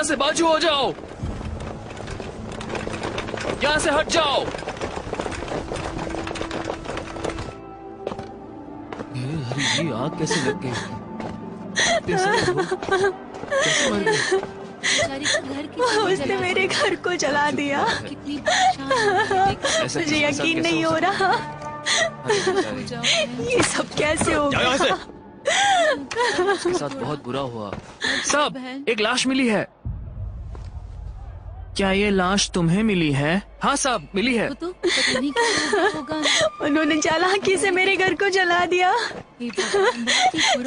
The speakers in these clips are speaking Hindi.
से बाजू हो जाओ, यहाँ से हट जाओ। ये आग कैसे लग गई? कैसे मर गई? उसने मेरे घर को जला दिया। मुझे यकीन नहीं हो रहा, ये सब कैसे हो गया? इसके साथ बहुत बुरा हुआ। सब, एक लाश मिली है। क्या ये लाश तुम्हें मिली है? हाँ साहब, मिली है। तो पता नहीं क्या होगा। उन्होंने चालाकी से मेरे घर को जला दिया।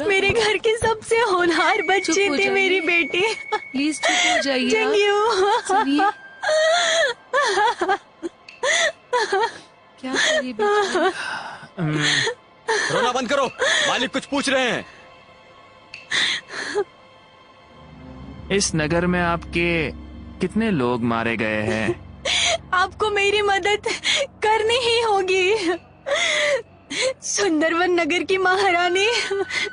मेरे घर के सबसे होनहार बच्चे थे मेरी बेटी। प्लीज चुप हो जाइए। जंगियो, क्या करिए बेचारी? रोना बंद करो, मालिक कुछ पूछ रहे हैं। इस नगर में आपके कितने लोग मारे गए हैं? आपको मेरी मदद करनी ही होगी। सुंदरवन नगर की महारानी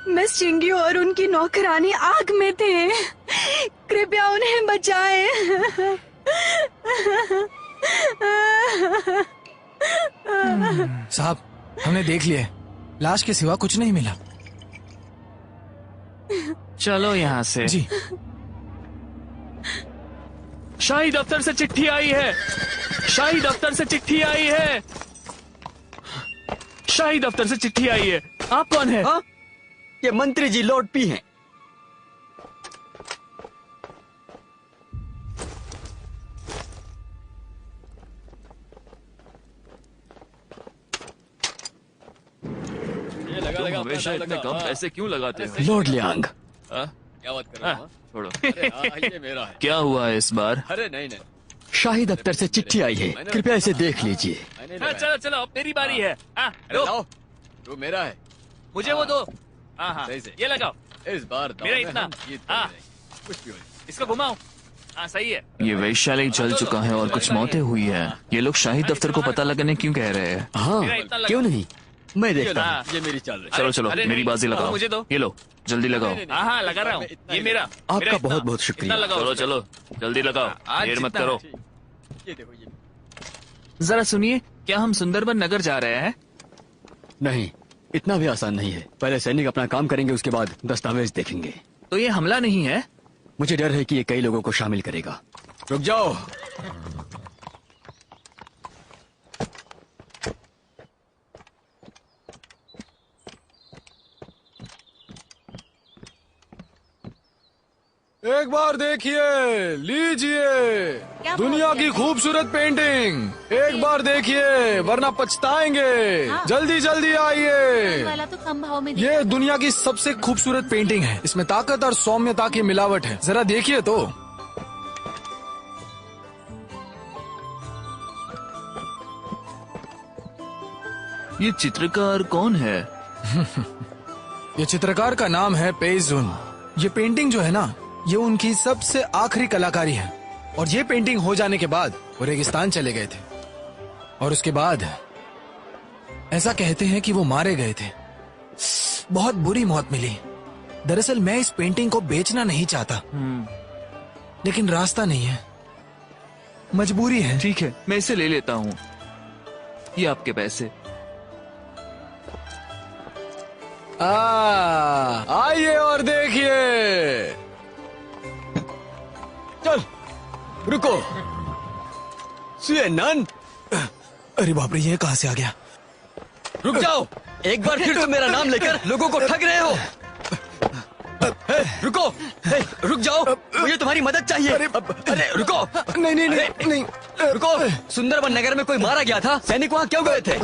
मिस चिंगी और उनकी नौकरानी आग में थे। कृपया उन्हें बचाएं। साहब, हमने देख लिया, लाश के सिवा कुछ नहीं मिला। चलो यहाँ से। जी। शाही दफ्तर से चिट्ठी आई है। शाही दफ्तर से चिट्ठी आई है। शाही दफ्तर से चिट्ठी आई है। आप कौन है? हाँ? ये मंत्री जी लॉर्ड पी हैं। तुम हमेशा इतने कम पैसे क्यों लगाते हो? Lord Liang. क्या बात कर रहे हो? छोड़ो। ये मेरा है। क्या हुआ है इस बार? अरे नहीं नहीं, शाही दफ्तर से चिट्ठी आई है, कृपया इसे देख लीजिए। मैंने हाँ, लगाया। चलो चलो, अब मेरी बारी है। हाँ, अरे दो। लाओ, वो मेरा है। मुझे वो दो। हाँ हाँ, सही से। ये लगाओ। इस बार दाव मेरा में इतना। हम जीत हाँ। जाएंगे। कुछ भी हो जाए। इसको घुमाओ। हाँ, सही है। ये वैशाली जल चुका है और कुछ मौतें हुई है। ये लोग शाही दफ्तर को पता लगाने क्यों कह रहे हैं? हाँ, क्यों नहीं, मैं देखता हूँ। हाँ। ये मेरी चाल रही। चलो चलो, मेरी बाजी लगाओ। मुझे दो। ये लो, जल्दी लगाओ। नहीं, नहीं, हाँ हाँ, लगा रहा हूँ। ये मेरा। आपका बहुत बहुत शुक्रिया। चलो चलो, जल्दी लगाओ, देर मत करो। ये देखो ये। जरा सुनिए, क्या हम सुंदरबन नगर जा रहे हैं? नहीं, इतना भी आसान नहीं है। पहले सैनिक अपना काम करेंगे, उसके बाद दस्तावेज देखेंगे। तो ये हमला नहीं है? मुझे डर है कि ये कई लोगों को शामिल करेगा। रुक जाओ। एक बार देखिए, लीजिए दुनिया की खूबसूरत पेंटिंग। एक बार देखिए, वरना पछताएंगे। जल्दी जल्दी आइए। वाला तो कम भाव में ये दुनिया की सबसे खूबसूरत पेंटिंग है। इसमें ताकत और सौम्यता की मिलावट है। जरा देखिए तो। ये चित्रकार कौन है? ये चित्रकार का नाम है पेइजुन। ये पेंटिंग जो है ना, ये उनकी सबसे आखिरी कलाकारी है। और ये पेंटिंग हो जाने के बाद वो रेगिस्तान चले गए थे। और उसके बाद ऐसा कहते हैं कि वो मारे गए थे। बहुत बुरी मौत मिली। दरअसल मैं इस पेंटिंग को बेचना नहीं चाहता, लेकिन रास्ता नहीं है, मजबूरी है। ठीक है, मैं इसे ले लेता हूँ। ये आपके पैसे। आइए और देखिए। चल, रुको। सुएनन, अरे बाप रे, ये कहाँ से आ गया? रुक जाओ। एक बार फिर तुम मेरा नाम लेकर लोगों को ठग रहे हो। रुको। रुक जाओ, मुझे तुम्हारी मदद चाहिए। अरे रुको। नहीं नहीं नहीं नहीं, रुको। सुंदरबन नगर में कोई मारा गया था, सैनिक वहाँ क्यों गए थे?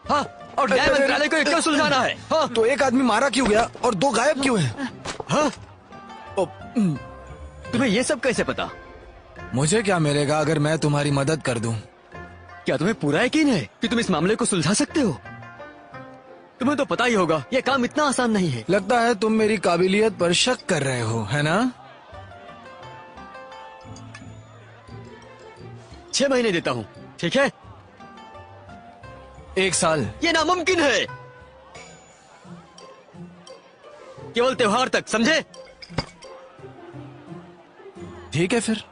हाँ, और न्याय मंत्रालय को ये क्यों सुलझाना है? हाँ, तो एक आदमी मारा क्यों गया और दो गायब क्यों हैं? हाँ? तुम्हें ये सब कैसे पता? मुझे क्या मिलेगा अगर मैं तुम्हारी मदद कर दूं? क्या तुम्हें पूरा यकीन है कि तुम इस मामले को सुलझा सकते हो? तुम्हें तो पता ही होगा, ये काम इतना आसान नहीं है। लगता है तुम मेरी काबिलियत पर शक कर रहे हो, है ना? 6 महीने देता हूँ, ठीक है? 1 साल। ये नामुमकिन है। केवल त्योहार तक, समझे? ठीक है फिर।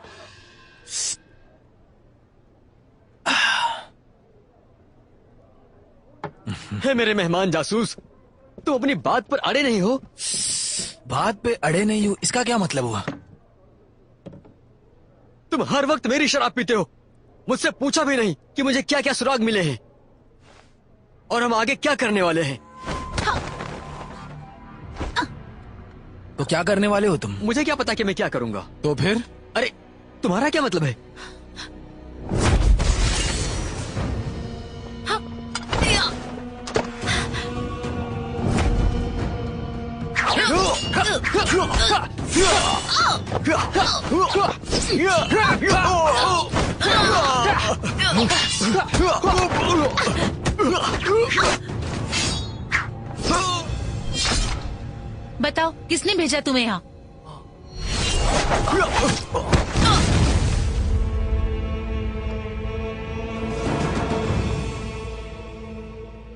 हे मेरे मेहमान जासूस, तुम अपनी बात पर अड़े नहीं हो। बात पे अड़े नहीं हूँ, इसका क्या मतलब हुआ? तुम हर वक्त मेरी शराब पीते हो, मुझसे पूछा भी नहीं कि मुझे क्या क्या सुराग मिले हैं और हम आगे क्या करने वाले हैं। तो क्या करने वाले हो तुम? मुझे क्या पता कि मैं क्या करूंगा। तो फिर? अरे तुम्हारा क्या मतलब है? बताओ किसने भेजा तुम्हें यहाँ?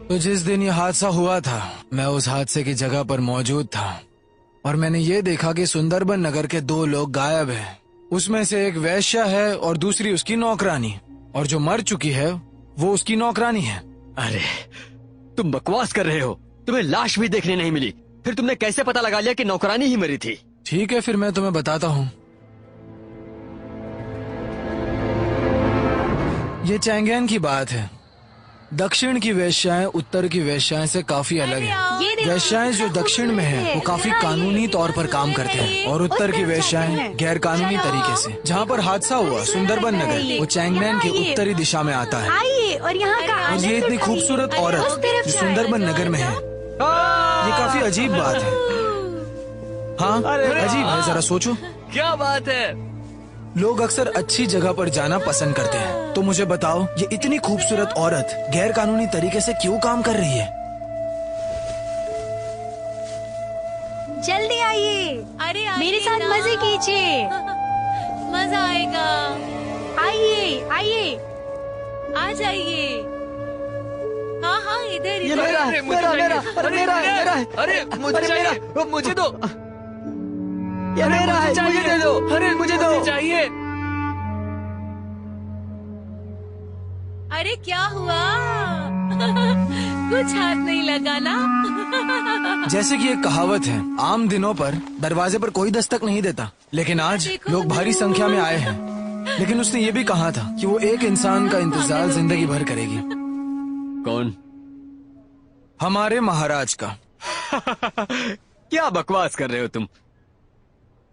तो जिस दिन ये हादसा हुआ था, मैं उस हादसे की जगह पर मौजूद था और मैंने ये देखा कि सुंदरबन नगर के 2 लोग गायब हैं। उसमें से एक वैश्या है और दूसरी उसकी नौकरानी, और जो मर चुकी है वो उसकी नौकरानी है। अरे तुम बकवास कर रहे हो, तुम्हें लाश भी देखने नहीं मिली, फिर तुमने कैसे पता लगा लिया कि नौकरानी ही मरी थी? ठीक है फिर मैं तुम्हें बताता हूँ। ये चैंगेन की बात है। दक्षिण की वेश्याएं उत्तर की वेश्याएं से काफी अलग हैं। वेश्याएं जो दक्षिण में हैं वो काफी कानूनी तौर पर काम करते हैं और उत्तर की वेश्याएं गैर कानूनी तरीके से। जहाँ पर हादसा हुआ सुंदरबन नगर, वो चैंगमैन के उत्तरी दिशा में आता है। आइए और यहाँ का और ये इतनी खूबसूरत औरत जो सुंदरबन नगर में है, ये काफी अजीब बात है। हाँ अजीब है, जरा सोचो। क्या बात है? लोग अक्सर अच्छी जगह पर जाना पसंद करते हैं, तो मुझे बताओ ये इतनी खूबसूरत औरत गैर कानूनी तरीके से क्यों काम कर रही है? जल्दी आइए, अरे मेरे साथ मजे कीजिए। मजा आएगा। आइए आइए। आ जाइए। हाँ हाँ इधर ये इधर। मेरा है, मेरा मेरा, अरे मेरा है, मेरा है। अरे मुझे चाहिए, मुझे दो। ये मेरा है, मुझे दे दो। अरे मुझे दो। चाहिए। अरे क्या हुआ? कुछ हाथ नहीं लगा ना? जैसे कि एक कहावत है, आम दिनों पर दरवाजे पर कोई दस्तक नहीं देता, लेकिन आज लोग भारी संख्या में आए हैं। लेकिन उसने ये भी कहा था कि वो एक इंसान का इंतजार जिंदगी भर करेगी। कौन? हमारे महाराज का। क्या बकवास कर रहे हो तुम?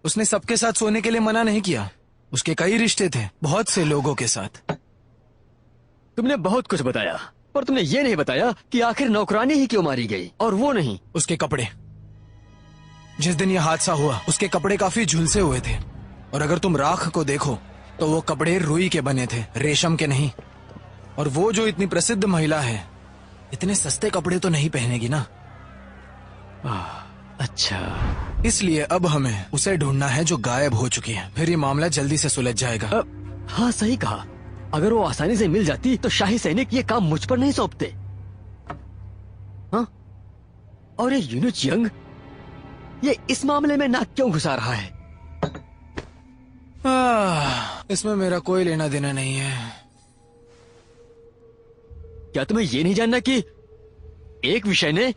उसने सबके साथ सोने के लिए मना नहीं किया। उसके कई रिश्ते थे बहुत से लोगों के साथ। तुमने बहुत कुछ बताया, पर तुमने ये नहीं बताया कि आखिर नौकरानी ही क्यों मारी गई, और वो नहीं उसके कपड़े। जिस दिन यह हादसा हुआ उसके कपड़े काफी झुलसे हुए थे, और अगर तुम राख को देखो तो वो कपड़े रुई के बने थे, रेशम के नहीं। और वो जो इतनी प्रसिद्ध महिला है, इतने सस्ते कपड़े तो नहीं पहनेगी ना। अच्छा, इसलिए अब हमें उसे ढूंढना है जो गायब हो चुकी है, फिर ये मामला जल्दी से सुलझ जाएगा। हाँ सही कहा। अगर वो आसानी से मिल जाती तो शाही सैनिक ये काम मुझ पर नहीं सौंपते। हाँ? और ये यूनुच यंग, ये इस मामले में नाक क्यों घुसा रहा है? इसमें मेरा कोई लेना देना नहीं है। क्या तुम्हें ये नहीं जानना कि एक विषय ने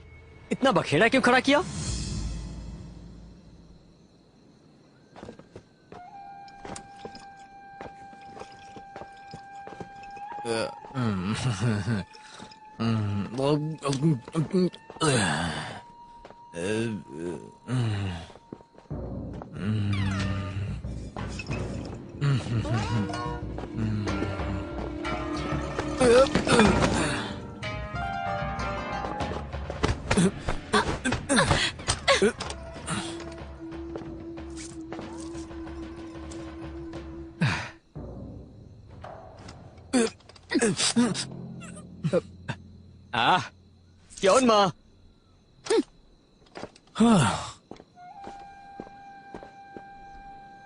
इतना बखेड़ा क्यों खड़ा किया? क्यों माँ?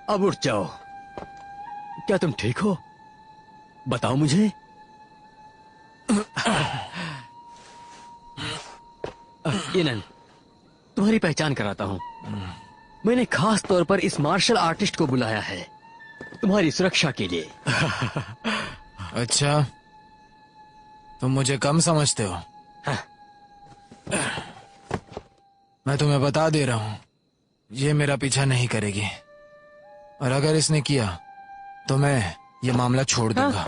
अब उठ जाओ। क्या तुम ठीक हो? बताओ मुझे। इनन, तुम्हारी पहचान कराता हूँ। मैंने खास तौर पर इस मार्शल आर्टिस्ट को बुलाया है। तुम्हारी सुरक्षा के लिए। अच्छा, तुम मुझे कम समझते हो। मैं तुम्हें बता दे रहा हूं, ये मेरा पीछा नहीं करेगी, और अगर इसने किया तो मैं ये मामला छोड़ दूंगा।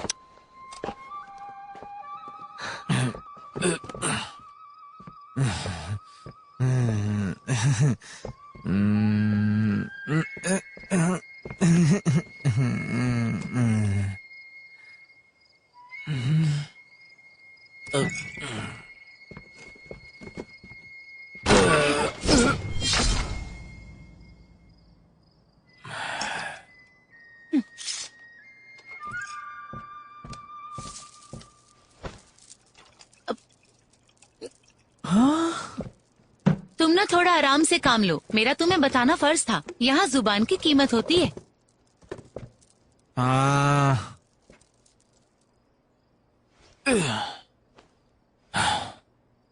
तुम ना थोड़ा आराम से काम लो, मेरा तुम्हें बताना फर्ज था। यहाँ जुबान की कीमत होती है।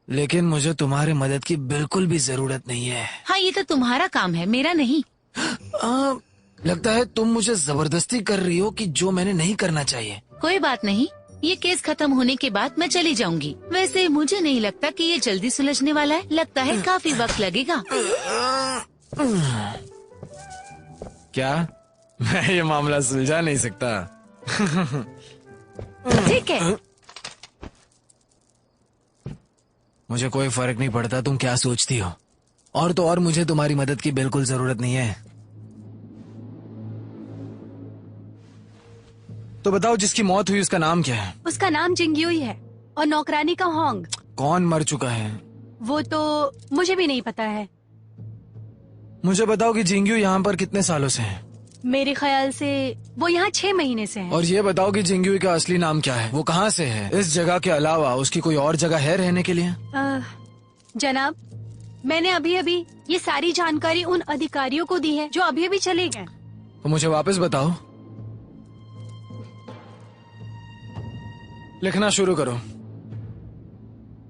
लेकिन मुझे तुम्हारी मदद की बिल्कुल भी जरूरत नहीं है। हाँ, ये तो तुम्हारा काम है, मेरा नहीं। लगता है तुम मुझे जबरदस्ती कर रही हो कि जो मैंने नहीं करना चाहिए। कोई बात नहीं, ये केस खत्म होने के बाद मैं चली जाऊंगी। वैसे मुझे नहीं लगता कि ये जल्दी सुलझने वाला है, लगता है काफी वक्त लगेगा। क्या मैं ये मामला सुलझा नहीं सकता? ठीक है, मुझे कोई फर्क नहीं पड़ता तुम क्या सोचती हो, और तो और मुझे तुम्हारी मदद की बिल्कुल जरूरत नहीं है। तो बताओ, जिसकी मौत हुई उसका नाम क्या है? उसका नाम जिंगयुई है और नौकरानी का होंग। कौन मर चुका है? वो तो मुझे भी नहीं पता है। मुझे बताओ कि जिंगयू यहाँ पर कितने सालों से है? मेरे ख्याल से वो यहाँ 6 महीने से है। और ये बताओ कि जिंगयू का असली नाम क्या है? वो कहाँ से है? इस जगह के अलावा उसकी कोई और जगह है रहने के लिए? जनाब, मैंने अभी अभी ये सारी जानकारी उन अधिकारियों को दी है जो अभी अभी चले गए। तो मुझे वापस बताओ। लिखना शुरू करो।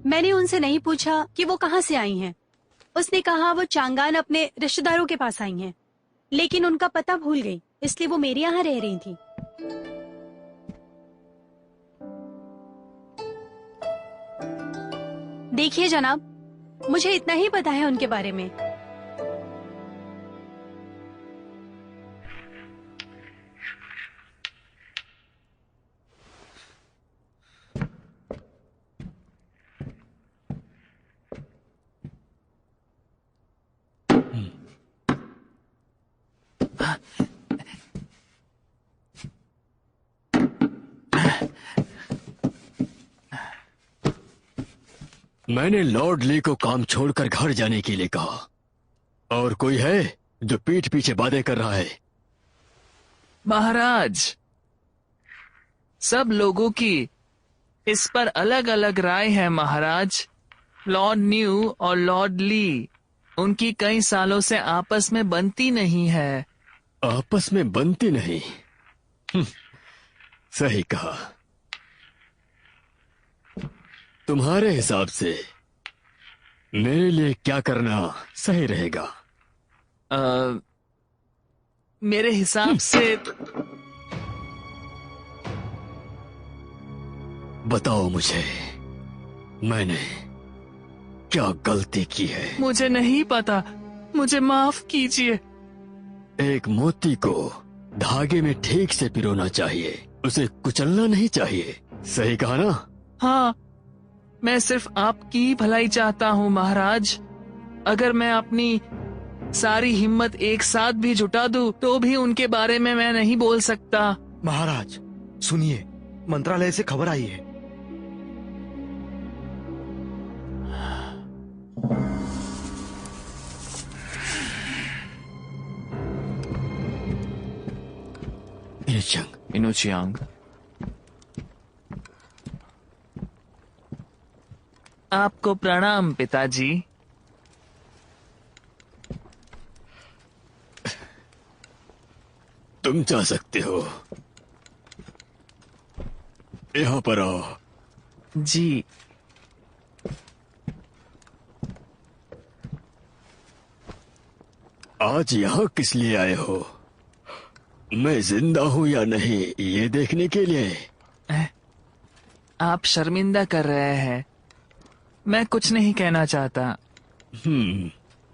मैंने उनसे नहीं पूछा कि वो कहाँ से आई हैं। उसने कहा वो चांगान अपने रिश्तेदारों के पास आई हैं, लेकिन उनका पता भूल गई, इसलिए वो मेरे यहाँ रह रही थी। देखिए जनाब, मुझे इतना ही पता है उनके बारे में। मैंने लॉर्ड ली को काम छोड़कर घर जाने के लिए कहा, और कोई है जो पीठ पीछे बातें कर रहा है। महाराज, सब लोगों की इस पर अलग अलग राय है महाराज। लॉर्ड न्यू और लॉर्ड ली, उनकी कई सालों से आपस में बनती नहीं है। आपस में बनती नहीं? सही कहा। तुम्हारे हिसाब से मेरे लिए क्या करना सही रहेगा? मेरे हिसाब से बताओ मुझे, मैंने क्या गलती की है? मुझे नहीं पता, मुझे माफ कीजिए। एक मोती को धागे में ठीक से पिरोना चाहिए, उसे कुचलना नहीं चाहिए। सही कहा ना? हाँ, मैं सिर्फ आपकी भलाई चाहता हूँ महाराज। अगर मैं अपनी सारी हिम्मत एक साथ भी जुटा दूं, तो भी उनके बारे में मैं नहीं बोल सकता। महाराज सुनिए, मंत्रालय से खबर आई है। इनुचियांग, आपको प्रणाम पिताजी। तुम जा सकते हो, यहाँ पर आओ। जी। आज यहाँ किस लिए आए हो? मैं जिंदा हूँ या नहीं ये देखने के लिए। आप शर्मिंदा कर रहे हैं। मैं कुछ नहीं कहना चाहता।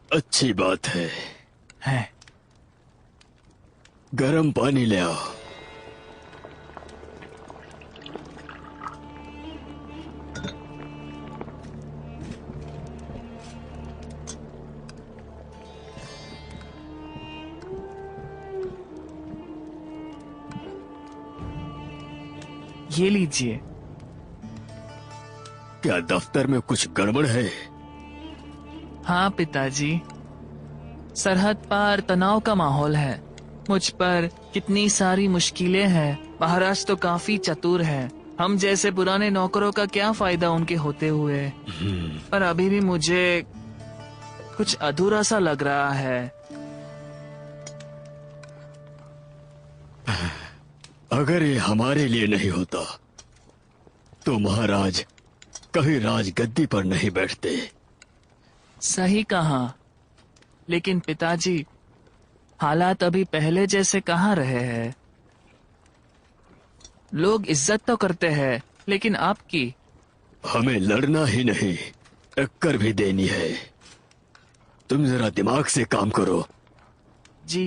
अच्छी बात है। है गरम पानी ले आओ। ये लीजिए। क्या दफ्तर में कुछ गड़बड़ है? हाँ पिताजी, सरहद पार तनाव का माहौल है। मुझ पर कितनी सारी मुश्किलें हैं। महाराज तो काफी चतुर है। हम जैसे पुराने नौकरों का क्या फायदा उनके होते हुए। पर अभी भी मुझे कुछ अधूरा सा लग रहा है। अगर ये हमारे लिए नहीं होता तो महाराज कभी राजगद्दी पर नहीं बैठते। सही कहा, लेकिन पिताजी हालात अभी पहले जैसे कहाँ रहे हैं। लोग इज्जत तो करते हैं, लेकिन आपकी। हमें लड़ना ही नहीं टक्कर भी देनी है। तुम जरा दिमाग से काम करो। जी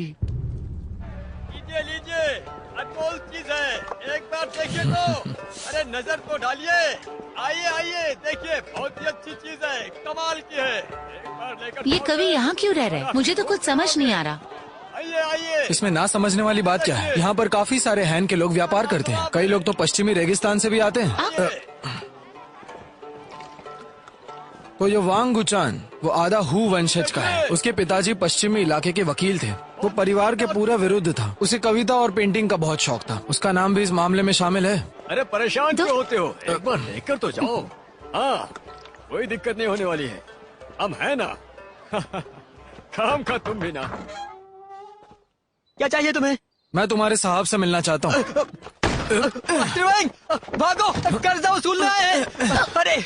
लीजिए लीजिए, अनमोल चीज है, एक बार देखिए तो। अरे नजर तो डालिए। आइए आइए देखिए, बहुत ही अच्छी चीज है, कमाल की है। एक बार लेकर ये कवि यहाँ क्यों रह रहा है? मुझे तो कुछ समझ नहीं आ रहा। आइए आइए। इसमें ना समझने वाली बात क्या है? यहाँ पर काफी सारे हैन के लोग व्यापार करते हैं। कई लोग तो पश्चिमी रेगिस्तान से भी आते हैं। तो ये वांग गुचान वो आधा हु वंशज का है। उसके पिताजी पश्चिमी इलाके के वकील थे। वो परिवार के पूरा विरुद्ध था। उसे कविता और पेंटिंग का बहुत शौक था। उसका नाम भी इस मामले में शामिल है। अरे परेशान क्यों होते हो? एक बार लेकर तो जाओ। हाँ, कोई दिक्कत नहीं होने वाली है। हम है ना। काम का तुम भी ना। क्या चाहिए तुम्हें? मैं तुम्हारे साहब से मिलना चाहता हूँ। त्रिवेंग, भागो, कर्जा वसूलना है। अरे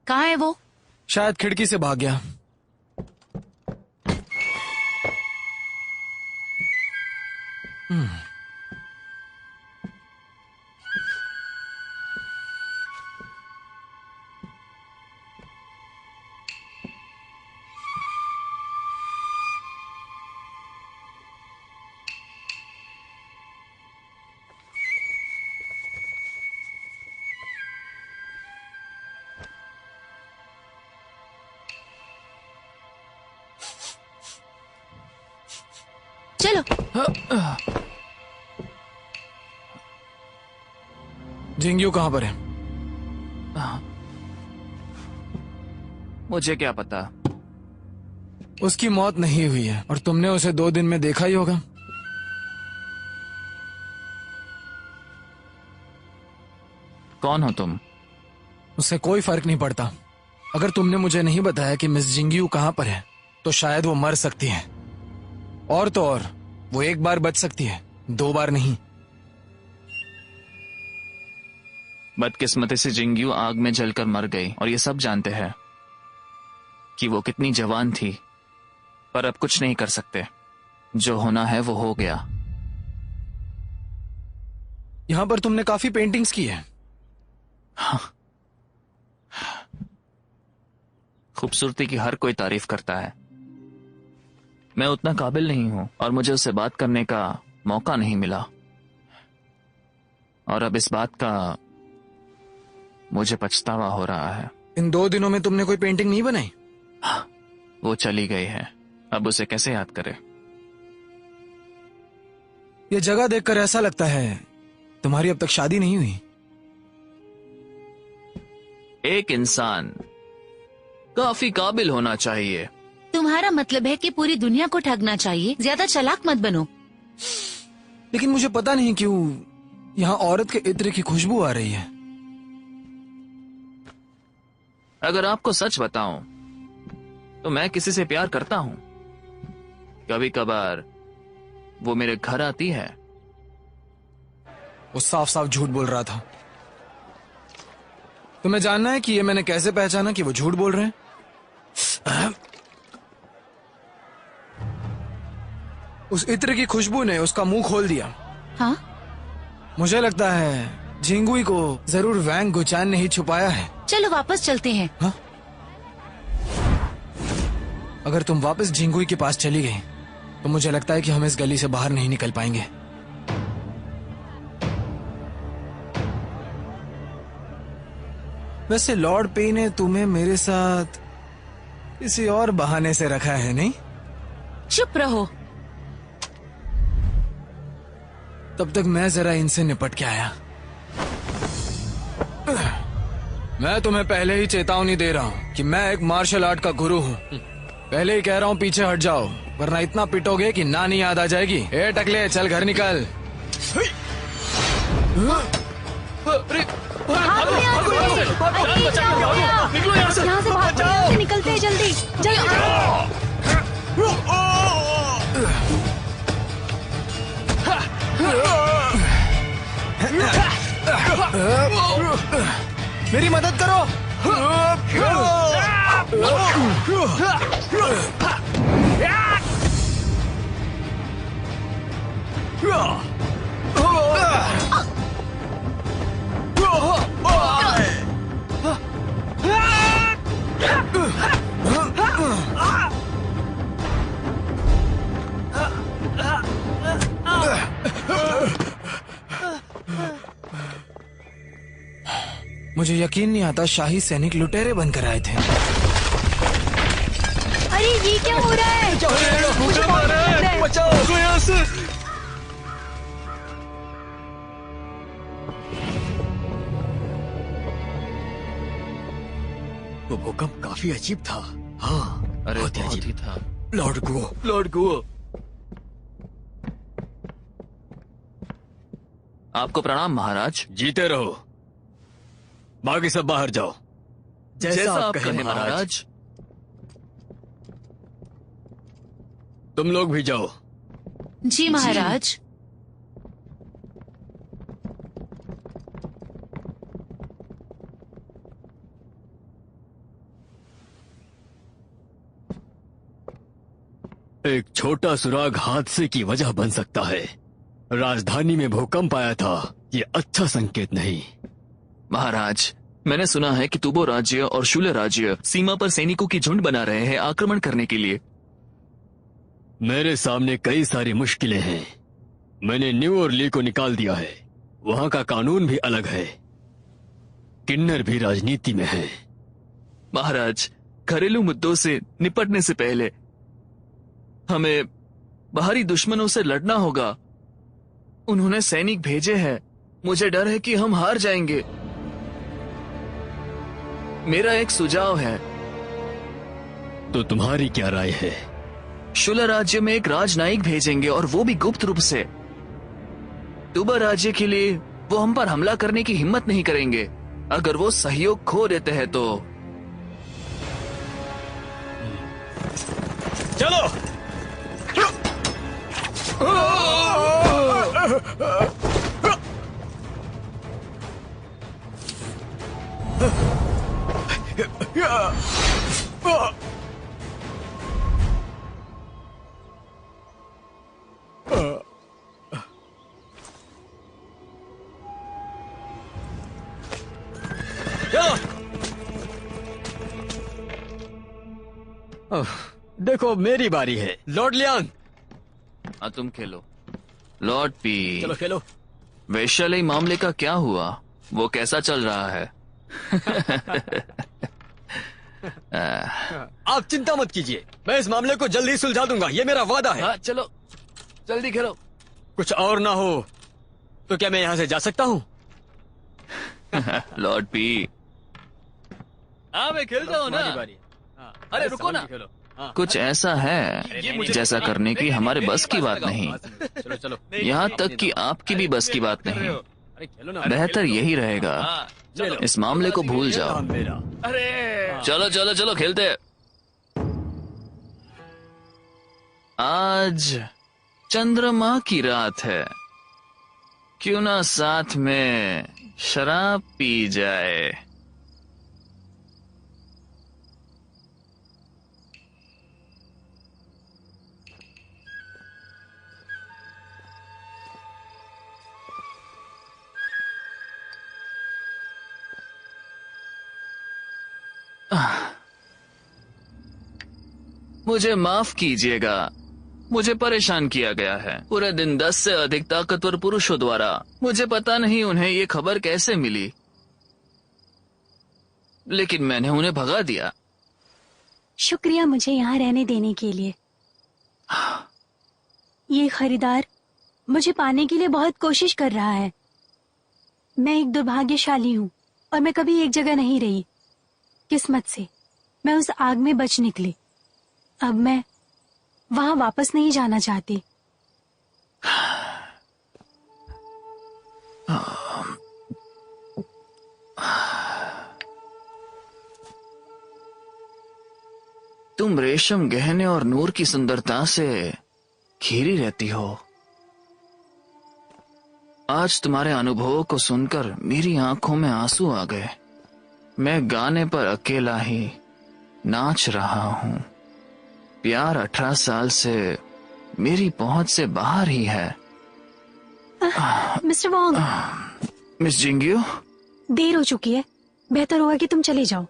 कहाँ है वो? शायद खिड़की से भाग गया। चलो। जिंगयू कहाँ पर है? मुझे क्या पता। उसकी मौत नहीं हुई है और तुमने उसे 2 दिन में देखा ही होगा। कौन हो तुम? उससे कोई फर्क नहीं पड़ता। अगर तुमने मुझे नहीं बताया कि मिस जिंगयू कहाँ पर है तो शायद वो मर सकती है। और तो और वो 1 बार बच सकती है, 2 बार नहीं। बदकिस्मती से जिंगयू आग में जलकर मर गई और ये सब जानते हैं कि वो कितनी जवान थी। पर अब कुछ नहीं कर सकते। जो होना है वो हो गया। यहाँ पर तुमने काफी पेंटिंग्स की है। खूबसूरती की हर कोई तारीफ करता है। मैं उतना काबिल नहीं हूं और मुझे उससे बात करने का मौका नहीं मिला। और अब इस बात का मुझे पछतावा हो रहा है। इन 2 दिनों में तुमने कोई पेंटिंग नहीं बनाई? वो चली गई है, अब उसे कैसे याद करे। ये जगह देखकर ऐसा लगता है तुम्हारी अब तक शादी नहीं हुई। एक इंसान काफी काबिल होना चाहिए। तुम्हारा मतलब है कि पूरी दुनिया को ठगना चाहिए। ज्यादा चालाक मत बनो। लेकिन मुझे पता नहीं क्यों यहाँ औरत के इत्र की खुशबू आ रही है। अगर आपको सच बताऊं तो मैं किसी से प्यार करता हूं। कभी कभार वो मेरे घर आती है। वो साफ साफ झूठ बोल रहा था। तुम्हें जानना है कि ये मैंने कैसे पहचाना कि वो झूठ बोल रहे हैं? उस इत्र की खुशबू ने उसका मुंह खोल दिया। हाँ? मुझे लगता है झिंगुई को जरूर वैंग गुचान ने ही छुपाया है। चलो वापस चलते हैं। हाँ? अगर तुम वापस झिंगुई के पास चली गई तो मुझे लगता है कि हम इस गली से बाहर नहीं निकल पाएंगे। वैसे लॉर्ड पे ने तुम्हें मेरे साथ किसी और बहाने से रखा है, नहीं? चुप रहो। तब तक मैं जरा इनसे निपट के आया। मैं तुम्हें पहले ही चेतावनी दे रहा हूं कि मैं एक मार्शल आर्ट का गुरु हूं। पहले ही कह रहा हूं पीछे हट जाओ, वरना इतना पिटोगे कि नानी याद आ जाएगी। ए टकले, चल घर निकल। यहाँ से भागो, यहाँ से निकलते हैं जल्दी जल्दी। मेरी मदद करो। मुझे यकीन नहीं आता शाही सैनिक लुटेरे बनकर आए थे। अरे ये क्या हो रहा है? मुझे बहुत डर लग रहा है। बचाओ यहाँ से। वो भूकंप काफी अजीब था। हाँ, अरे बहुत बहुत अजीब ही था। Lord Guo. आपको प्रणाम महाराज। जीते रहो। बाकी सब बाहर जाओ। जैसा आप कहें महाराज। तुम लोग भी जाओ। जी महाराज। एक छोटा सुराग हादसे की वजह बन सकता है। राजधानी में भूकंप आया था, ये अच्छा संकेत नहीं। महाराज, मैंने सुना है कि तुबो राज्य और शूल राज्य सीमा पर सैनिकों की झुंड बना रहे हैं आक्रमण करने के लिए। मेरे सामने कई सारी मुश्किलें हैं। मैंने न्यू और ली को निकाल दिया है। वहां का कानून भी अलग है। किन्नर भी राजनीति में है। महाराज, घरेलू मुद्दों से निपटने से पहले हमें बाहरी दुश्मनों से लड़ना होगा। उन्होंने सैनिक भेजे हैं। मुझे डर है कि हम हार जाएंगे। मेरा एक सुझाव है। तो तुम्हारी क्या राय है? शुल राज्य में एक राजनायक भेजेंगे और वो भी गुप्त रूप से। तुबा राज्य के लिए वो हम पर हमला करने की हिम्मत नहीं करेंगे। अगर वो सहयोग खो देते हैं तो चलो। देखो मेरी बारी है। Lord Liang. हाँ, तुम खेलो। लॉर्ड पी, चलो खेलो। वैशाली मामले का क्या हुआ? वो कैसा चल रहा है? आप चिंता मत कीजिए, मैं इस मामले को जल्द ही सुलझा दूंगा, ये मेरा वादा है। हाँ, चलो जल्दी खेलो। कुछ और ना हो तो क्या मैं यहाँ से जा सकता हूँ? लॉर्ड पी, हाँ मैं खेल जाऊँ ना। अरे रुको ना, कुछ ऐसा है जैसा करने की हमारे बस की बात नहीं। चलो चलो। यहाँ तक कि आपकी भी बस की बात नहीं। चलो ना। बेहतर यही रहेगा, इस मामले को भूल जाओ। मेरा चलो चलो चलो खेलते। आज चंद्रमा की रात है, क्यों ना साथ में शराब पी जाए। मुझे माफ कीजिएगा, मुझे परेशान किया गया है। पूरे दिन 10 से अधिक ताकतवर पुरुषों द्वारा। मुझे पता नहीं उन्हें ये खबर कैसे मिली, लेकिन मैंने उन्हें भगा दिया। शुक्रिया मुझे यहाँ रहने देने के लिए। ये खरीदार मुझे पाने के लिए बहुत कोशिश कर रहा है। मैं एक दुर्भाग्यशाली हूँ और मैं कभी एक जगह नहीं रही। किस्मत से मैं उस आग में बच निकली। अब मैं वहां वापस नहीं जाना चाहती। तुम रेशम गहने और नूर की सुंदरता से घिरी रहती हो। आज तुम्हारे अनुभवों को सुनकर मेरी आंखों में आंसू आ गए। मैं गाने पर अकेला ही नाच रहा हूं। प्यार 18 साल से मेरी पहुंच से बाहर ही है। मिस्टर वोंग, मिस जिंगियो, देर हो चुकी है, बेहतर होगा कि तुम चले जाओ।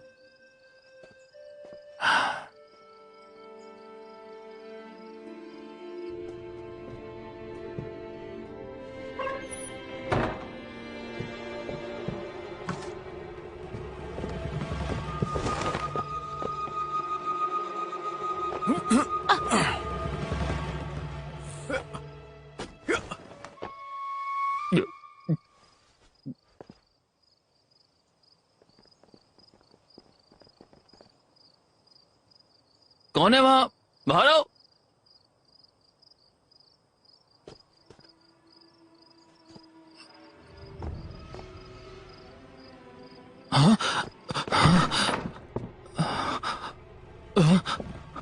कौन है वहां? बाहर आओ।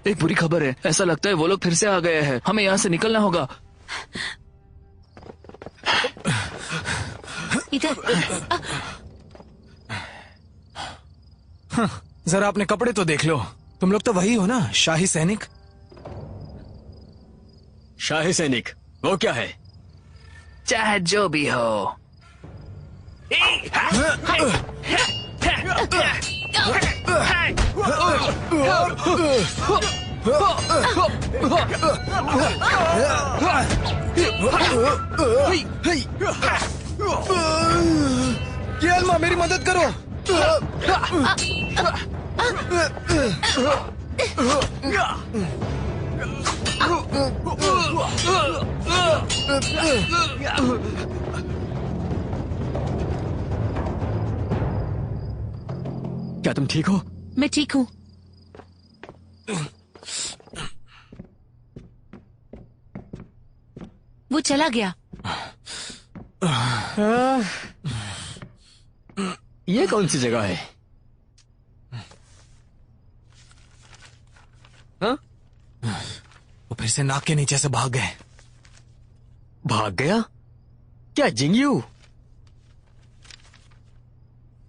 एक बुरी खबर है, ऐसा लगता है वो लोग फिर से आ गए हैं। हमें यहाँ से निकलना होगा। इधर जरा अपने कपड़े तो देख लो। तुम लोग तो वही हो ना, शाही सैनिक। शाही सैनिक वो क्या है? चाहे जो भी हो। अल्मा मेरी मदद करो। क्या तुम ठीक हो? मैं ठीक हूँ। वो चला गया। ये कौन सी जगह है? हाँ? वो फिर से नाक के नीचे से भाग गए। भाग गया? क्या जिंगियू?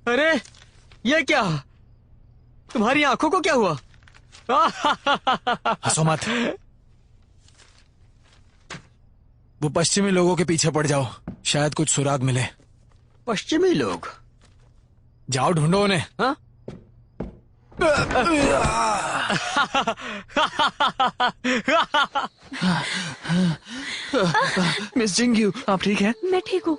अरे ये क्या? तुम्हारी आंखों को क्या हुआ? हंसो मत। वो पश्चिमी लोगों के पीछे पड़ जाओ, शायद कुछ सुराग मिले। पश्चिमी लोग? जाओ ढूंढो उन्हें। हाँ? मिस जिंगियो, आप ठीक हैं? मैं ठीक हूँ।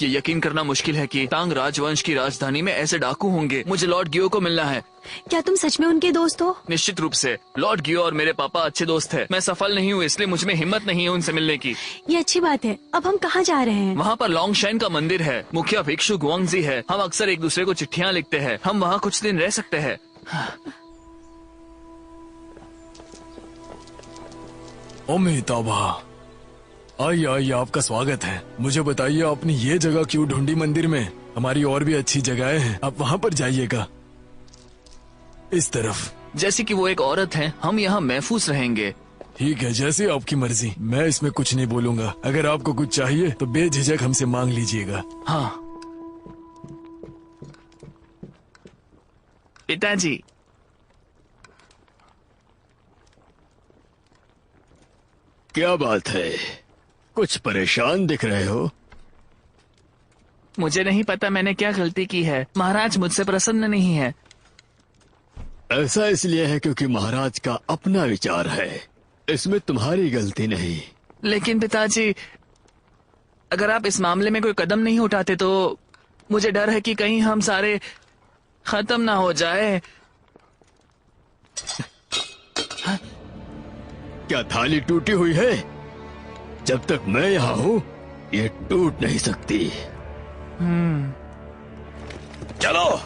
ये यकीन करना मुश्किल है कि तांग राजवंश की राजधानी में ऐसे डाकू होंगे। मुझे लॉर्ड गियो को मिलना है। क्या तुम सच में उनके दोस्त हो? निश्चित रूप से। लॉर्ड गियो और मेरे पापा अच्छे दोस्त हैं। मैं सफल नहीं हूँ, इसलिए मुझ में हिम्मत नहीं है उनसे मिलने की। ये अच्छी बात है। अब हम कहाँ जा रहे हैं? वहाँ पर लॉन्गशैन का मंदिर है, मुखिया भिक्षु गुआंगजी है। हम अक्सर एक दूसरे को चिट्ठियाँ लिखते हैं। हम वहाँ कुछ दिन रह सकते हैं। ओमी तौबा, आइए आइए, आपका स्वागत है। मुझे बताइए आपने ये जगह क्यों ढूंढी मंदिर में? हमारी और भी अच्छी जगहें हैं, आप वहाँ पर जाइएगा। इस तरफ। जैसे कि वो एक औरत है, हम यहाँ महफूज रहेंगे। ठीक है, जैसे आपकी मर्जी। मैं इसमें कुछ नहीं बोलूंगा। अगर आपको कुछ चाहिए तो बेझिझक हमसे मांग लीजिएगा। हाँ पिताजी। क्या बात है, कुछ परेशान दिख रहे हो? मुझे नहीं पता मैंने क्या गलती की है। महाराज मुझसे प्रसन्न नहीं है। ऐसा इसलिए है क्योंकि महाराज का अपना विचार है, इसमें तुम्हारी गलती नहीं। लेकिन पिताजी, अगर आप इस मामले में कोई कदम नहीं उठाते तो मुझे डर है कि कहीं हम सारे खत्म ना हो जाए। क्या थाली टूटी हुई है? जब तक मैं यहाँ हूँ ये टूट नहीं सकती। चलो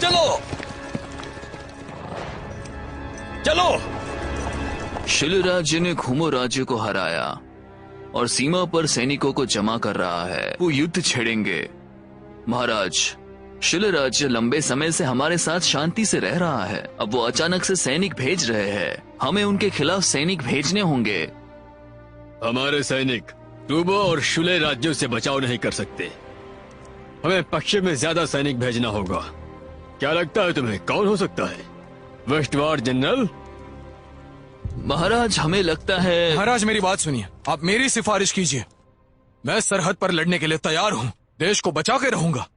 चलो चलो। शिल राज्य ने घूमो राज्य को हराया और सीमा पर सैनिकों को जमा कर रहा है। वो युद्ध छेड़ेंगे। महाराज, शिल राज्य लंबे समय से हमारे साथ शांति से रह रहा है। अब वो अचानक से सैनिक भेज रहे हैं। हमें उनके खिलाफ सैनिक भेजने होंगे। हमारे सैनिक टूबो और शुले राज्यों से बचाव नहीं कर सकते। हमें पश्चिम में ज्यादा सैनिक भेजना होगा। क्या लगता है तुम्हें, कौन हो सकता है? वेस्टवार जनरल? महाराज, हमें लगता है। महाराज मेरी बात सुनिए, आप मेरी सिफारिश कीजिए। मैं सरहद पर लड़ने के लिए तैयार हूँ। देश को बचा के रहूंगा।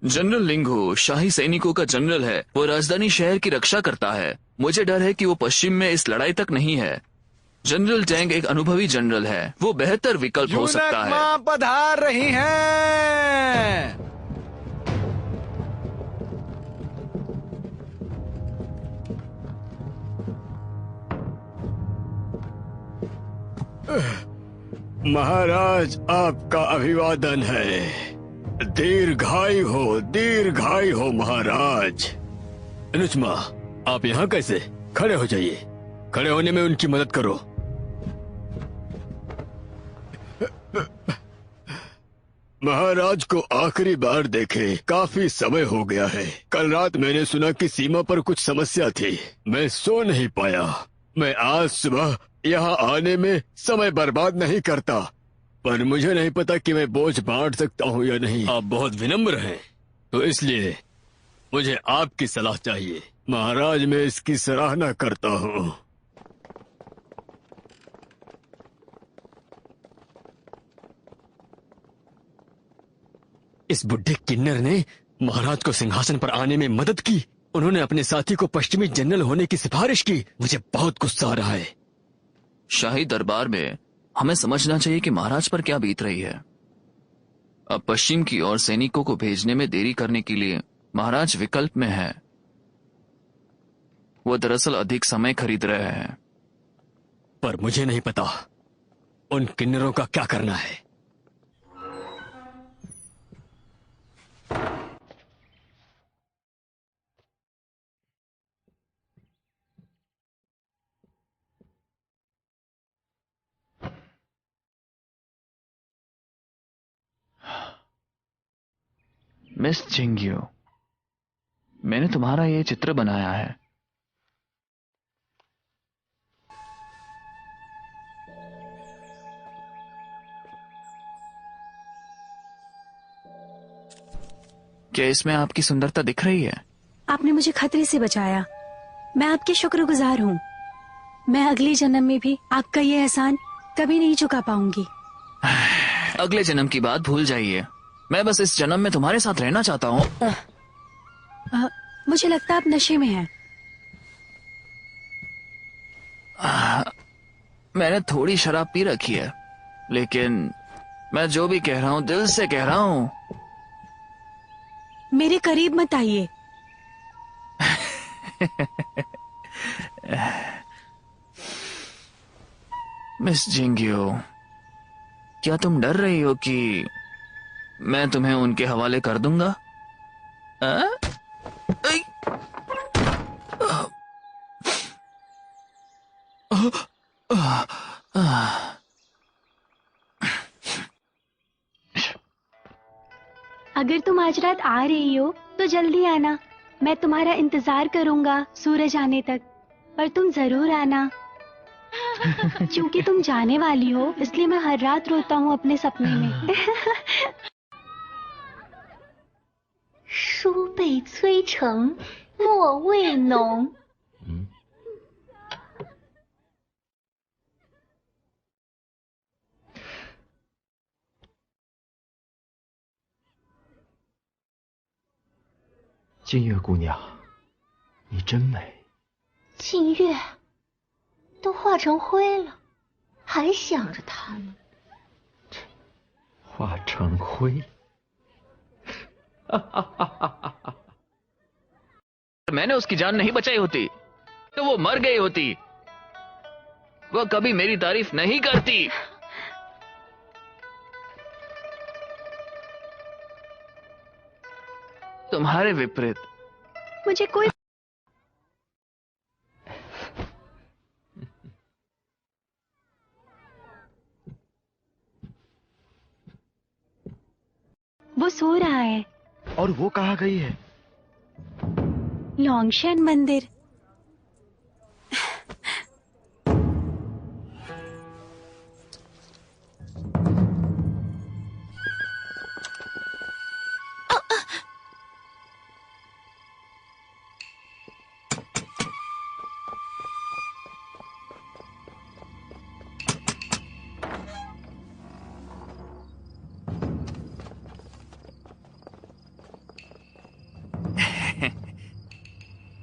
जनरल लिंगो शाही सैनिकों का जनरल है। वो राजधानी शहर की रक्षा करता है। मुझे डर है कि वो पश्चिम में इस लड़ाई तक नहीं है। जनरल टैंग एक अनुभवी जनरल है। वो बेहतर विकल्प हो सकता है। पधार रही हैं। महाराज, आपका अभिवादन है। दीर्घायु हो महाराज। अनुचमा, आप यहाँ कैसे? खड़े हो जाइए। खड़े होने में उनकी मदद करो। महाराज को आखिरी बार देखे काफी समय हो गया है। कल रात मैंने सुना कि सीमा पर कुछ समस्या थी। मैं सो नहीं पाया। मैं आज सुबह यहाँ आने में समय बर्बाद नहीं करता, पर मुझे नहीं पता कि मैं बोझ बांट सकता हूँ या नहीं। आप बहुत विनम्र हैं, तो इसलिए मुझे आपकी सलाह चाहिए। महाराज, मैं इसकी सराहना करता हूँ। इस बुढ़े किन्नर ने महाराज को सिंहासन पर आने में मदद की। उन्होंने अपने साथी को पश्चिमी जनरल होने की सिफारिश की। मुझे बहुत गुस्सा आ रहा है। शाही दरबार में हमें समझना चाहिए कि महाराज पर क्या बीत रही है। अब पश्चिम की ओर सैनिकों को भेजने में देरी करने के लिए महाराज विकल्प में है। वो दरअसल अधिक समय खरीद रहे हैं। पर मुझे नहीं पता उन किन्नरों का क्या करना है। मिस जिंग्यू, मैंने तुम्हारा ये चित्र बनाया है। क्या इसमें आपकी सुंदरता दिख रही है? आपने मुझे खतरे से बचाया। मैं आपकी शुक्रगुजार हूँ। मैं अगले जन्म में भी आपका ये एहसान कभी नहीं चुका पाऊंगी। अगले जन्म की बात भूल जाइए। मैं बस इस जन्म में तुम्हारे साथ रहना चाहता हूँ। मुझे लगता है आप नशे में हैं। मैंने थोड़ी शराब पी रखी है, लेकिन मैं जो भी कह रहा हूँ दिल से कह रहा हूँ। मेरे करीब मत आइए। मिस जिंग्यो, क्या तुम डर रही हो कि मैं तुम्हें उनके हवाले कर दूंगा? अगर तुम आज रात आ रही हो तो जल्दी आना, मैं तुम्हारा इंतजार करूंगा सूरज आने तक, पर तुम जरूर आना। क्योंकि तुम जाने वाली हो इसलिए मैं हर रात रोता हूँ अपने सपने में। 书被催成莫味浓。 静月姑娘，你真美。 静月都化成灰了，还想着他呢。 化成灰。 मैंने उसकी जान नहीं बचाई होती तो वो मर गई होती। वो कभी मेरी तारीफ नहीं करती। तुम्हारे विपरीत। मुझे कोई वो सो रहा है। और वो कहाँ गई है? लोंगशन मंदिर।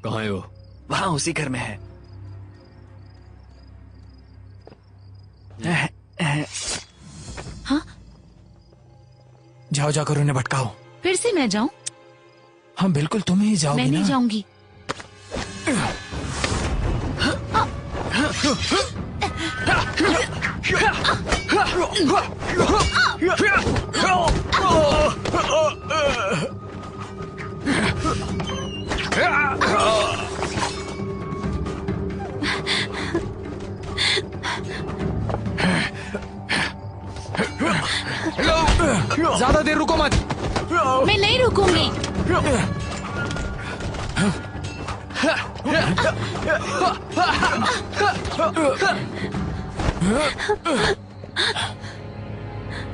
कहाँ है वो? वहां उसी घर में है। हाँ? जाओ जाकर उन्हें भटकाओ। फिर से मैं जाऊं? हाँ बिल्कुल, तुम ही जाओगी मैं नहीं ना? जाऊंगी। ज्यादा देर रुको मत। मैं नहीं रुकूंगी।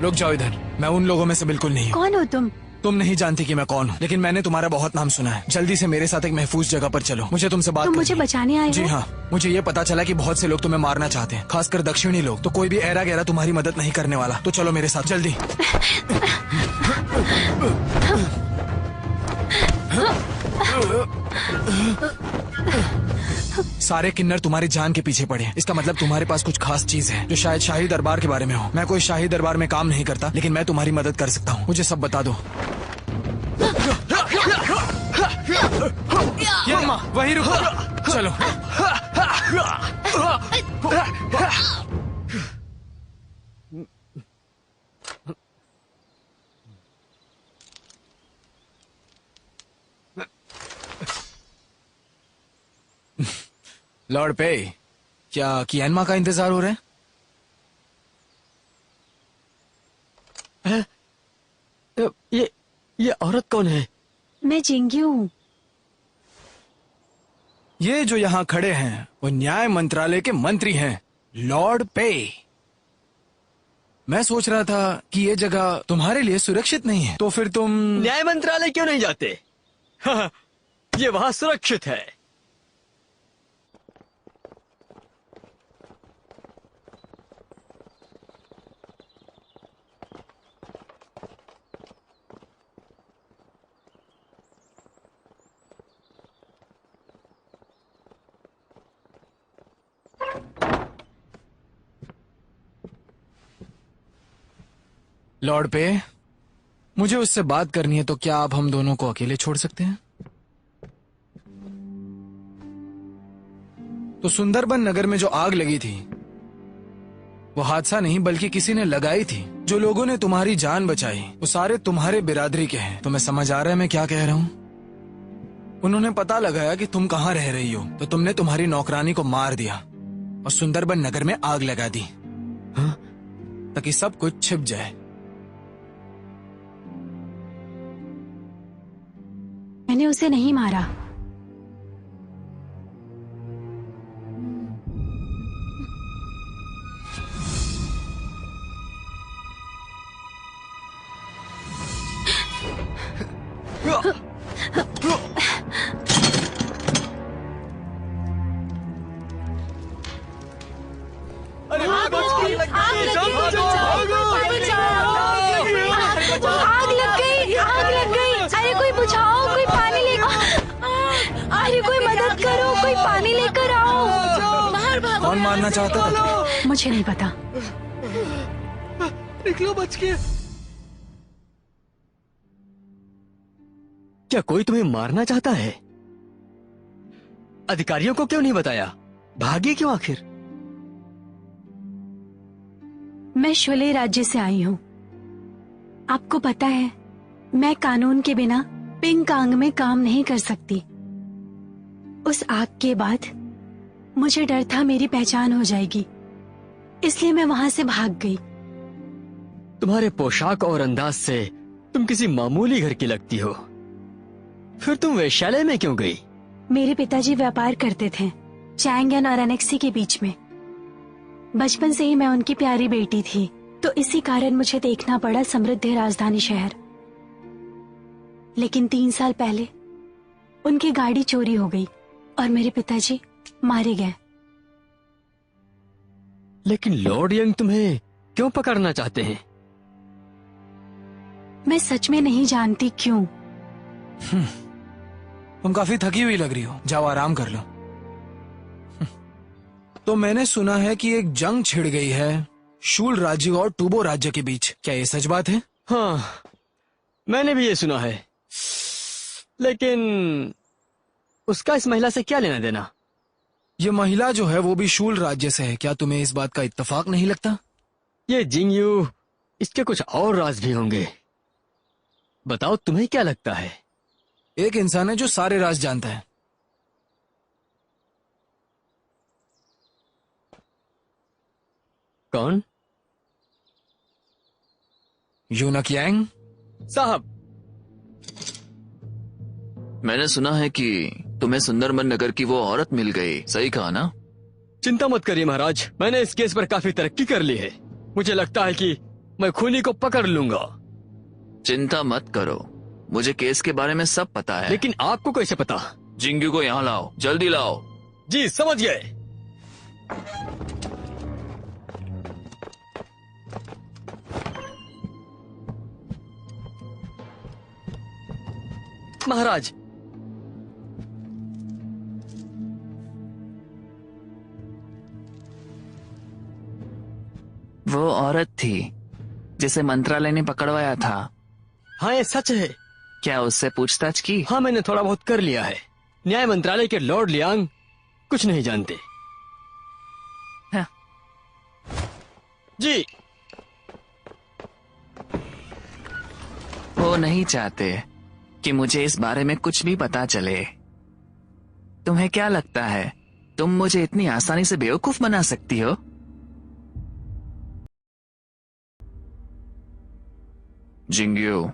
रुक जाओ इधर। मैं उन लोगों में से बिल्कुल नहीं हूँ। कौन हो तुम? तुम नहीं जानती कि मैं कौन हूँ, लेकिन मैंने तुम्हारा बहुत नाम सुना है। जल्दी से मेरे साथ एक महफूज जगह पर चलो, मुझे तुमसे बात तुम करनी मुझे है। बचाने आए जी हो? हाँ, मुझे ये पता चला कि बहुत से लोग तुम्हें मारना चाहते हैं, खासकर दक्षिणी लोग। तो कोई भी ऐरा गहरा तुम्हारी मदद नहीं करने वाला। तो चलो मेरे साथ जल्दी। सारे किन्नर तुम्हारी जान के पीछे पड़े हैं। इसका मतलब तुम्हारे पास कुछ खास चीज है जो शायद शाही दरबार के बारे में हो। मैं कोई शाही दरबार में काम नहीं करता, लेकिन मैं तुम्हारी मदद कर सकता हूँ। मुझे सब बता दो। ये माँ, वही रुको। चलो। लॉर्ड पे, क्या कियानमा का इंतजार हो रहा है? ये औरत कौन है? मैं जिंग्यू हूँ। ये जो यहाँ खड़े हैं वो न्याय मंत्रालय के मंत्री हैं, लॉर्ड पे। मैं सोच रहा था कि ये जगह तुम्हारे लिए सुरक्षित नहीं है, तो फिर तुम न्याय मंत्रालय क्यों नहीं जाते? हाँ, ये वहाँ सुरक्षित है। लॉर्ड पे, मुझे उससे बात करनी है, तो क्या आप हम दोनों को अकेले छोड़ सकते हैं? तो सुंदरबन नगर में जो आग लगी थी वो हादसा नहीं बल्कि किसी ने लगाई थी। जो लोगों ने तुम्हारी जान बचाई वो सारे तुम्हारे बिरादरी के हैं। तुम्हें समझ आ रहा है मैं क्या कह रहा हूँ? उन्होंने पता लगाया कि तुम कहाँ रह रही हो, तो तुमने तुम्हारी नौकरानी को मार दिया और सुंदरबन नगर में आग लगा दी। ताकि सब कुछ छिप जाए। मैंने उसे नहीं मारा। आग लग गई, आग लग गई। अरे कोई बुझाओ, कोई पानी लेकर, अरे कोई मदद करो, कोई पानी लेकर आओ। बाहर भागो। कौन मारना चाहता था? मुझे नहीं पता। निकलो बच के। क्या कोई तुम्हें मारना चाहता है? अधिकारियों को क्यों नहीं बताया? भागी क्यों आखिर? मैं शुले राज्य से आई हूँ। आपको पता है, मैं कानून के बिना पिंकांग में काम नहीं कर सकती। उस आग के बाद मुझे डर था मेरी पहचान हो जाएगी, इसलिए मैं वहां से भाग गई। तुम्हारे पोशाक और अंदाज से तुम किसी मामूली घर की लगती हो। फिर तुम वेश्यालय में क्यों गई? मेरे पिताजी व्यापार करते थे चैंगन और अनेक्सी के बीच में। बचपन से ही मैं उनकी प्यारी बेटी थी, तो इसी कारण मुझे देखना पड़ा समृद्ध राजधानी शहर। लेकिन 3 साल पहले उनकी गाड़ी चोरी हो गई और मेरे पिताजी मारे गए। लेकिन लॉर्ड यंग तुम्हें क्यों पकड़ना चाहते हैं? मैं सच में नहीं जानती क्यों। तुम काफी थकी हुई लग रही हो, जाओ आराम कर लो। तो मैंने सुना है कि एक जंग छिड़ गई है शूल राज्य और टूबो राज्य के बीच। क्या ये सच बात है? हाँ, मैंने भी ये सुना है। लेकिन उसका इस महिला से क्या लेना देना? ये महिला जो है वो भी शूल राज्य से है। क्या तुम्हें इस बात का इत्तेफाक नहीं लगता? ये जिंगयू, इसके कुछ और राज भी होंगे। बताओ, तुम्हें क्या लगता है? एक इंसान है जो सारे राज जानता है। कौन? यूनक यांग साहब, मैंने सुना है कि तुम्हें सुंदरबन नगर की वो औरत मिल गई, सही कहा ना? चिंता मत करिए महाराज, मैंने इस केस पर काफी तरक्की कर ली है। मुझे लगता है कि मैं खूनी को पकड़ लूंगा। चिंता मत करो, मुझे केस के बारे में सब पता है। लेकिन आपको कैसे पता? जिंगू को यहाँ लाओ, जल्दी लाओ। जी समझ गए। महाराज, वो औरत थी जिसे मंत्रालय ने पकड़वाया था। हाँ, ये सच है। क्या उससे पूछताछ की? हाँ, मैंने थोड़ा बहुत कर लिया है। न्याय मंत्रालय के लॉर्ड लियांग कुछ नहीं जानते। हाँ। जी, वो नहीं चाहते कि मुझे इस बारे में कुछ भी पता चले। तुम्हें क्या लगता है तुम मुझे इतनी आसानी से बेवकूफ बना सकती हो? जिंगयू,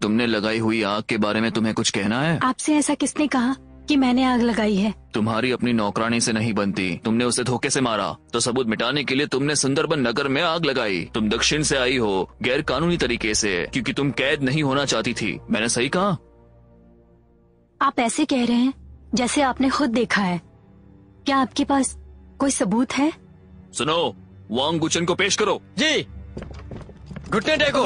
तुमने लगाई हुई आग के बारे में तुम्हें कुछ कहना है? आपसे ऐसा किसने कहा कि मैंने आग लगाई है? तुम्हारी अपनी नौकरानी से नहीं बनती। तुमने उसे धोखे से मारा, तो सबूत मिटाने के लिए तुमने सुंदरबन नगर में आग लगाई। तुम दक्षिण से आई हो, गैर कानूनी तरीके से, क्योंकि तुम कैद नहीं होना चाहती थी। मैंने सही कहा? आप ऐसे कह रहे हैं जैसे आपने खुद देखा है। क्या आपके पास कोई सबूत है? सुनो, वांग गुचन को पेश करो। जी, घुटने टेको।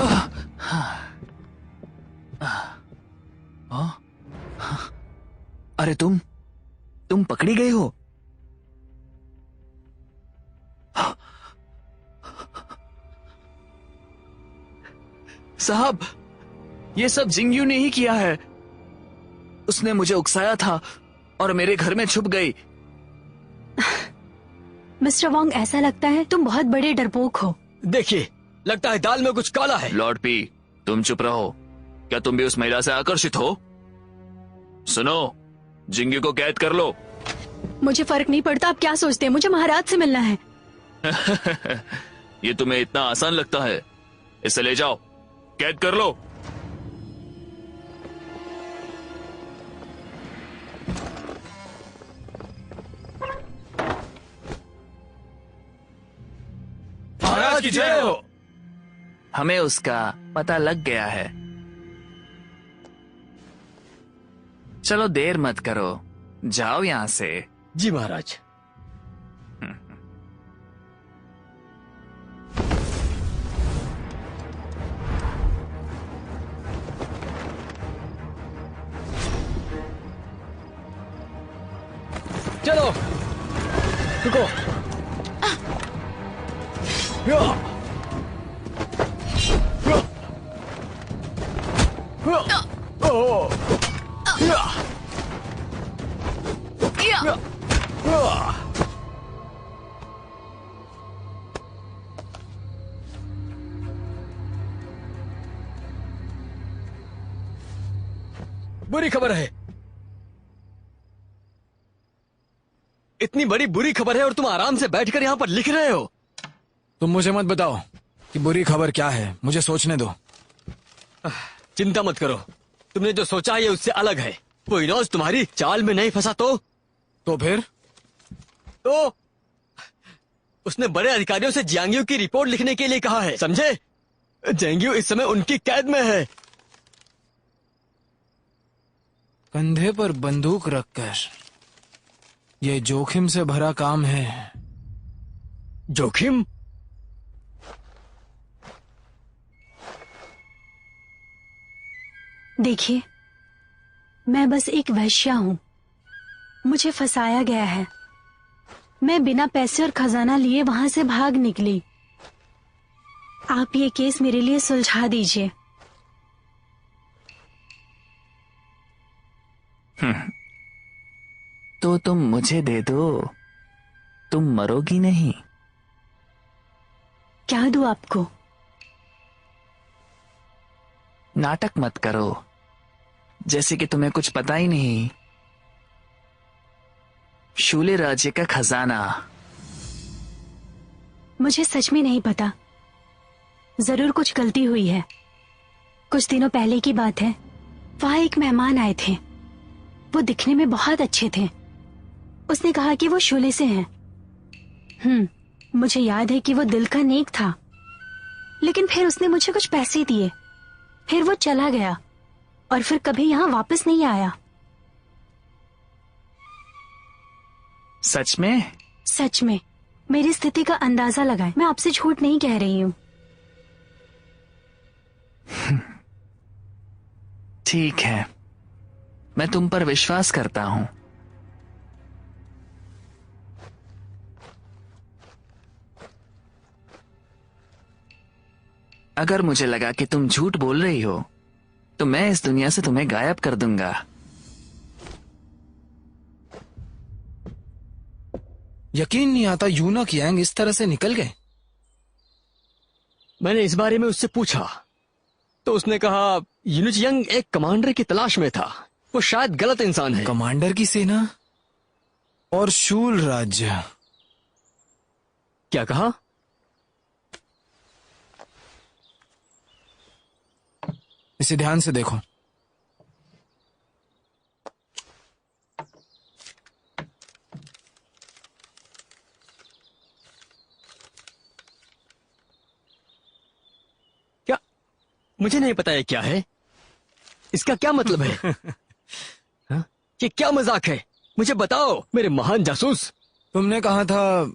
अरे तुम पकड़ी गई हो? साहब, ये सब जिंगयू ने ही किया है। उसने मुझे उकसाया था और मेरे घर में छुप गई। मिस्टर वांग, ऐसा लगता है तुम बहुत बड़े डरपोक हो। देखिए, लगता है दाल में कुछ काला है। लॉर्ड पी, तुम चुप रहो। क्या तुम भी उस महिला से आकर्षित हो? सुनो, जिंगयू को कैद कर लो। मुझे फर्क नहीं पड़ता आप क्या सोचते हैं, मुझे महाराज से मिलना है। ये तुम्हें इतना आसान लगता है? इसे ले जाओ, कैद कर लो। महाराज की जय हो। हमें उसका पता लग गया है। चलो देर मत करो, जाओ यहां से। जी महाराज। चलो रुको। बुरी खबर है, इतनी बड़ी बुरी खबर है और तुम आराम से बैठकर यहाँ पर लिख रहे हो। तुम मुझे मत बताओ कि बुरी खबर क्या है, मुझे सोचने दो। चिंता मत करो, तुमने जो सोचा है ये उससे अलग है। वो इनोज तुम्हारी चाल में नहीं फंसा तो फिर तो उसने बड़े अधिकारियों से जियांगियो की रिपोर्ट लिखने के लिए कहा है, समझे? जियांगियो इस समय उनकी कैद में है। कंधे पर बंदूक रखकर ये जोखिम से भरा काम है। जोखिम? देखिए, मैं बस एक वेश्या हूँ, मुझे फंसाया गया है। मैं बिना पैसे और खजाना लिए वहां से भाग निकली। आप ये केस मेरे लिए सुलझा दीजिए। तो तुम मुझे दे दो, तुम मरोगी नहीं। क्या दूं आपको? नाटक मत करो, जैसे कि तुम्हें कुछ पता ही नहीं। शूले राज्य का खजाना। मुझे सच में नहीं पता, जरूर कुछ गलती हुई है। कुछ दिनों पहले की बात है, वहां एक मेहमान आए थे। वो दिखने में बहुत अच्छे थे। उसने कहा कि वो शूले से हैं। मुझे याद है कि वो दिल का नेक था, लेकिन फिर उसने मुझे कुछ पैसे दिए, फिर वो चला गया और फिर कभी यहाँ वापस नहीं आया। सच में? सच में। मेरी स्थिति का अंदाजा लगाएं, मैं आपसे झूठ नहीं कह रही हूँ। ठीक है, मैं तुम पर विश्वास करता हूं। अगर मुझे लगा कि तुम झूठ बोल रही हो, तो मैं इस दुनिया से तुम्हें गायब कर दूंगा। यकीन नहीं आता यूनक यांग इस तरह से निकल गए। मैंने इस बारे में उससे पूछा तो उसने कहा यूनुच यंग एक कमांडर की तलाश में था, वो शायद गलत इंसान है। कमांडर की सेना और शूल राज्य। क्या कहा? इसे ध्यान से देखो। क्या? मुझे नहीं पता ये क्या है, इसका क्या मतलब है? हाँ? ये क्या मजाक है? मुझे बताओ मेरे महान जासूस। तुमने कहा था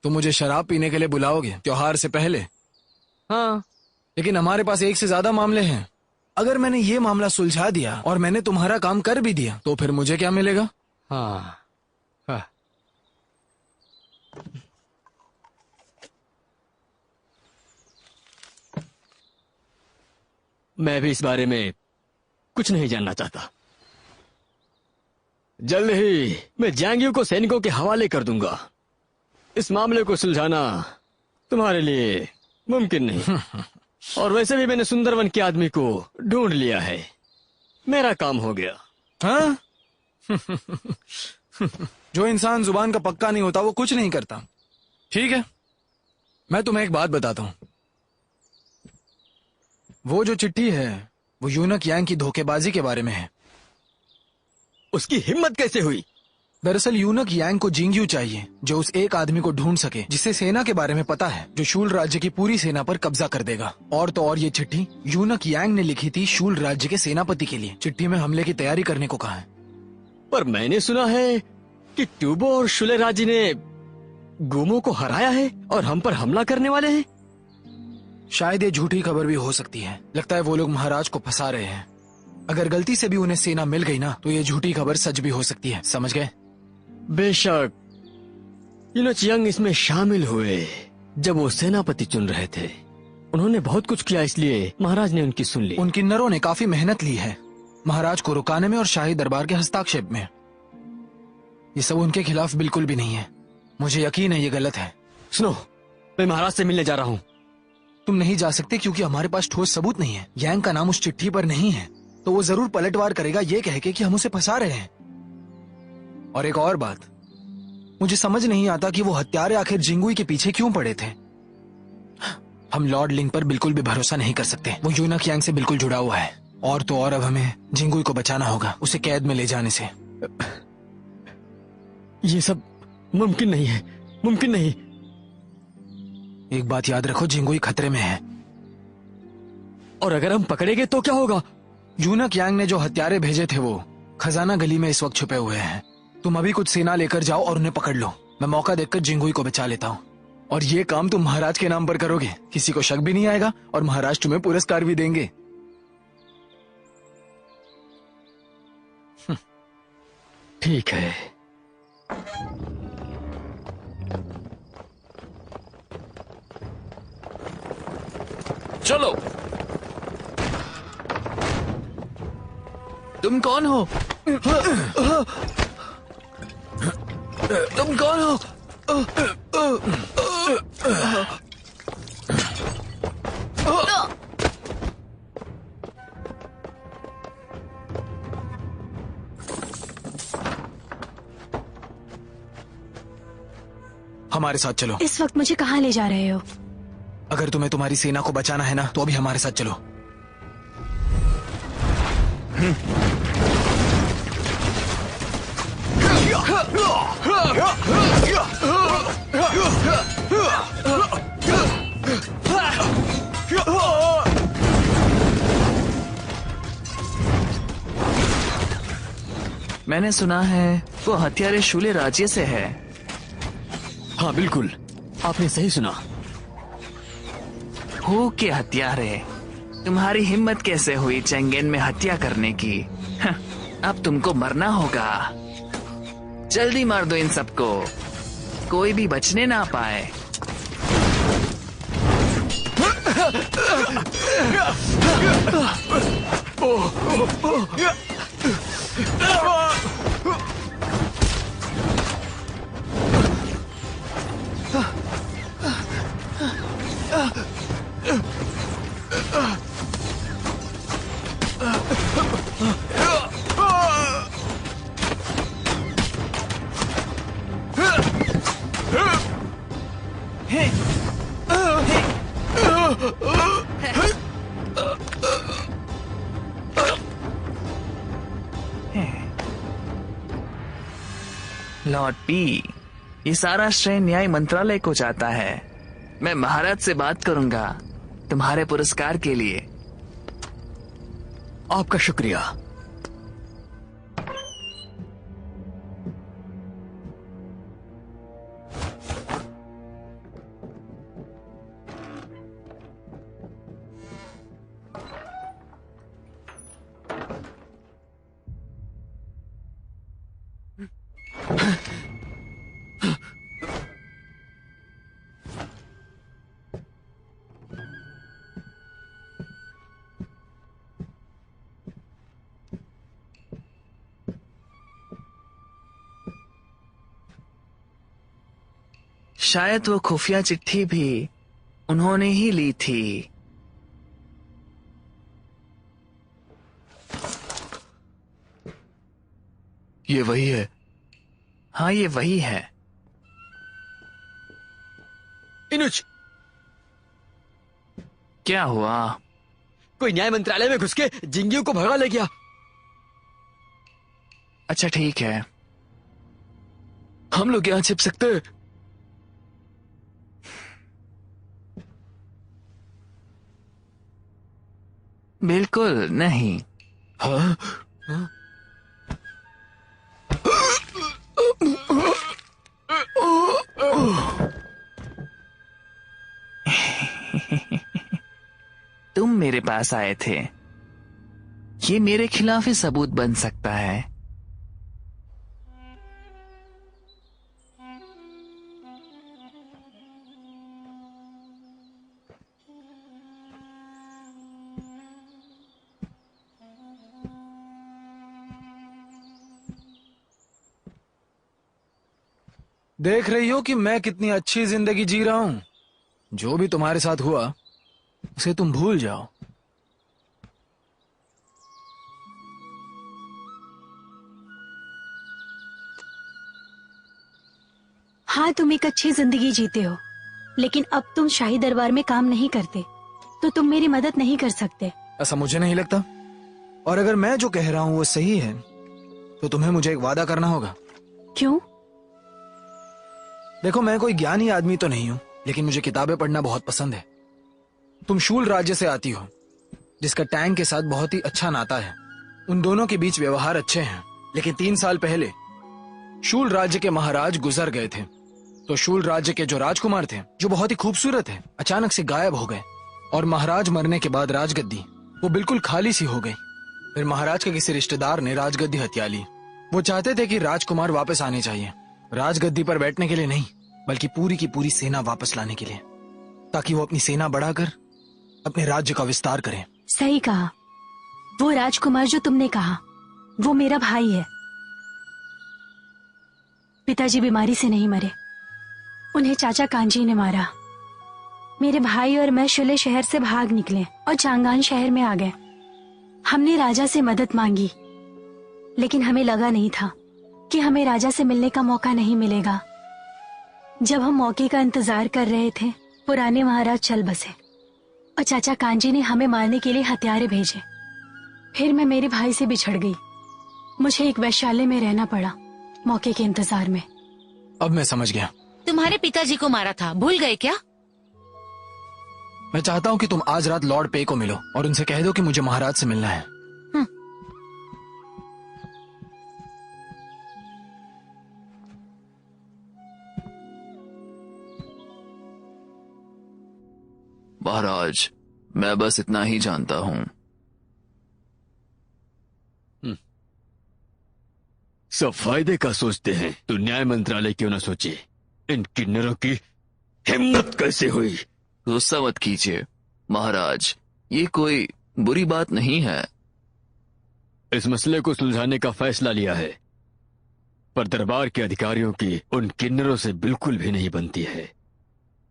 तुम मुझे शराब पीने के लिए बुलाओगे त्योहार से पहले। हाँ, लेकिन हमारे पास एक से ज्यादा मामले हैं। अगर मैंने ये मामला सुलझा दिया और मैंने तुम्हारा काम कर भी दिया तो फिर मुझे क्या मिलेगा? हाँ, हाँ। मैं भी इस बारे में कुछ नहीं जानना चाहता। जल्द ही मैं जियांगियो को सैनिकों के हवाले कर दूंगा। इस मामले को सुलझाना तुम्हारे लिए मुमकिन नहीं। और वैसे भी मैंने सुंदरवन के आदमी को ढूंढ लिया है, मेरा काम हो गया। हाँ? जो इंसान जुबान का पक्का नहीं होता वो कुछ नहीं करता। ठीक है, मैं तुम्हें एक बात बताता हूँ। वो जो चिट्ठी है वो यूनक यांग की धोखेबाजी के बारे में है। उसकी हिम्मत कैसे हुई? दरअसल यूनक यांग को जिंगयू चाहिए जो उस एक आदमी को ढूंढ सके जिसे सेना के बारे में पता है, जो शूल राज्य की पूरी सेना पर कब्जा कर देगा। और तो और ये चिट्ठी यूनक यांग ने लिखी थी शूल राज्य के सेनापति के लिए। चिट्ठी में हमले की तैयारी करने को कहा है। पर मैंने सुना है कि ट्यूबो और शुले राज्य ने गुमो को हराया है और हम पर हमला करने वाले हैं। शायद ये झूठी खबर भी हो सकती है। लगता है वो लोग महाराज को फंसा रहे हैं। अगर गलती से भी उन्हें सेना मिल गई ना तो ये झूठी खबर सच भी हो सकती है। समझ गए? बेशक यूनचियांग इसमें शामिल हुए जब वो सेनापति चुन रहे थे। उन्होंने बहुत कुछ किया, इसलिए महाराज ने उनकी सुन ली। उन किन्नरों ने काफी मेहनत ली है महाराज को रुकाने में और शाही दरबार के हस्ताक्षेप में। ये सब उनके खिलाफ बिल्कुल भी नहीं है। मुझे यकीन है ये गलत है। सुनो, मैं महाराज से मिलने जा रहा हूँ। तुम नहीं जा सकते क्योंकि हमारे पास ठोस सबूत नहीं है। यांग का नाम उस चिट्ठी पर नहीं है तो वो जरूर पलटवार करेगा ये कह के कि हम उसे फंसा रहे हैं। और एक और बात, मुझे समझ नहीं आता कि वो हत्यारे आखिर जिंगुई के पीछे क्यों पड़े थे। हम लॉर्ड लिंग पर बिल्कुल भी भरोसा नहीं कर सकते। वो यूनक यांग से बिल्कुल जुड़ा हुआ है। और तो और अब हमें जिंगुई को बचाना होगा उसे कैद में ले जाने से। ये सब मुमकिन नहीं है, मुमकिन नहीं। एक बात याद रखो, जिंगुई खतरे में है। और अगर हम पकड़ेंगे तो क्या होगा? यूनक यांग ने जो हत्यारे भेजे थे वो खजाना गली में इस वक्त छुपे हुए हैं। तुम अभी कुछ सेना लेकर जाओ और उन्हें पकड़ लो। मैं मौका देखकर जिंगुई को बचा लेता हूँ। और ये काम तुम महाराज के नाम पर करोगे, किसी को शक भी नहीं आएगा और महाराज तुम्हें पुरस्कार भी देंगे। ठीक है। चलो। तुम कौन हो? तुम कौन हो? हमारे साथ चलो। इस वक्त मुझे कहाँ ले जा रहे हो? अगर तुम्हें तुम्हारी सेना को बचाना है ना तो अभी हमारे साथ चलो। मैंने सुना है वो हत्यारे शूले राज्य से है। हाँ बिल्कुल, आपने सही सुना। हो के हत्यारे? तुम्हारी हिम्मत कैसे हुई चेंगेन में हत्या करने की? अब तुमको मरना होगा। जल्दी मार दो इन सबको, कोई भी बचने ना पाए। लॉर्ड पी, ये सारा श्रेय न्याय मंत्रालय को जाता है। मैं महाराज से बात करूंगा तुम्हारे पुरस्कार के लिए। आपका शुक्रिया। शायद वो खुफिया चिट्ठी भी उन्होंने ही ली थी। ये वही है। हाँ ये वही है। इनुच, क्या हुआ? कोई न्याय मंत्रालय में घुस के जिंगियों को भगा ले गया। अच्छा ठीक है, हम लोग यहाँ छिप सकते हैं? बिल्कुल नहीं। हाँ? तुम मेरे पास आए थे, ये मेरे खिलाफ ही सबूत बन सकता है। देख रही हो कि मैं कितनी अच्छी जिंदगी जी रहा हूं। जो भी तुम्हारे साथ हुआ उसे तुम भूल जाओ। हाँ, तुम एक अच्छी जिंदगी जीते हो, लेकिन अब तुम शाही दरबार में काम नहीं करते, तो तुम मेरी मदद नहीं कर सकते। ऐसा मुझे नहीं लगता, और अगर मैं जो कह रहा हूं वो सही है तो तुम्हें मुझे एक वादा करना होगा। क्यों? देखो, मैं कोई ज्ञानी आदमी तो नहीं हूं, लेकिन मुझे किताबें पढ़ना बहुत पसंद है। तुम शूल राज्य से आती हो, जिसका टैंक के साथ बहुत ही अच्छा नाता है। उन दोनों के बीच व्यवहार अच्छे हैं, लेकिन 3 साल पहले शूल राज्य के महाराज गुजर गए थे। तो शूल राज्य के जो राजकुमार थे, जो बहुत ही खूबसूरत है, अचानक से गायब हो गए। और महाराज मरने के बाद राजगद्दी वो बिल्कुल खाली सी हो गई। फिर महाराज के किसी रिश्तेदार ने राजगद्दी हथिया ली। वो चाहते थे कि राजकुमार वापस आने चाहिए, राजगद्दी पर बैठने के लिए नहीं, बल्कि पूरी की पूरी सेना वापस लाने के लिए, ताकि वो अपनी सेना बढ़ाकर अपने राज्य का विस्तार करें। सही कहा। वो राजकुमार जो तुमने कहा, वो मेरा भाई है। पिताजी बीमारी से नहीं मरे, उन्हें चाचा कांजी ने मारा। मेरे भाई और मैं शुले शहर से भाग निकले और चांगान शहर में आ गए। हमने राजा से मदद मांगी, लेकिन हमें लगा नहीं था कि हमें राजा से मिलने का मौका नहीं मिलेगा। जब हम मौके का इंतजार कर रहे थे, पुराने महाराज चल बसे और चाचा कांजी ने हमें मारने के लिए हथियारे भेजे। फिर मैं मेरे भाई से बिछड़ गई। मुझे एक वैश्यालय में रहना पड़ा, मौके के इंतजार में। अब मैं समझ गया। तुम्हारे पिताजी को मारा था, भूल गए क्या? मैं चाहता हूँ कि तुम आज रात लॉर्ड पे को मिलो और उनसे कह दो कि मुझे महाराज से मिलना है। महाराज, मैं बस इतना ही जानता हूं। सब फायदे का सोचते हैं तो न्याय मंत्रालय क्यों ना सोचे? इन किन्नरों की हिम्मत कैसे हुई? गुस्सा मत कीजिए महाराज, ये कोई बुरी बात नहीं है। इस मसले को सुलझाने का फैसला लिया है, पर दरबार के अधिकारियों की उन किन्नरों से बिल्कुल भी नहीं बनती है।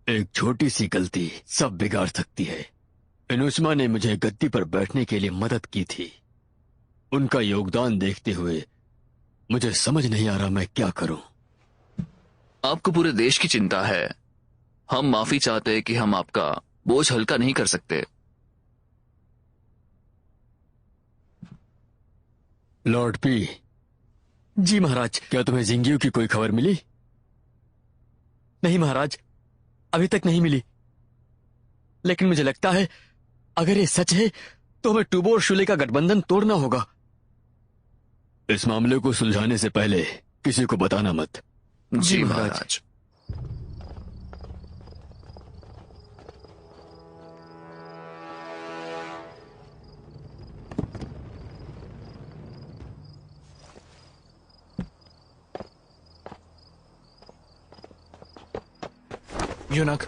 एक छोटी सी गलती सब बिगाड़ सकती है। इनुस्मा ने मुझे गद्दी पर बैठने के लिए मदद की थी। उनका योगदान देखते हुए मुझे समझ नहीं आ रहा मैं क्या करूं। आपको पूरे देश की चिंता है। हम माफी चाहते हैं कि हम आपका बोझ हल्का नहीं कर सकते। लॉर्ड पी। जी महाराज। क्या तुम्हें जिंगियों की कोई खबर मिली? नहीं महाराज, अभी तक नहीं मिली। लेकिन मुझे लगता है अगर ये सच है तो हमें टूबो और शुले का गठबंधन तोड़ना होगा। इस मामले को सुलझाने से पहले किसी को बताना मत। जी महाराज। यूनक।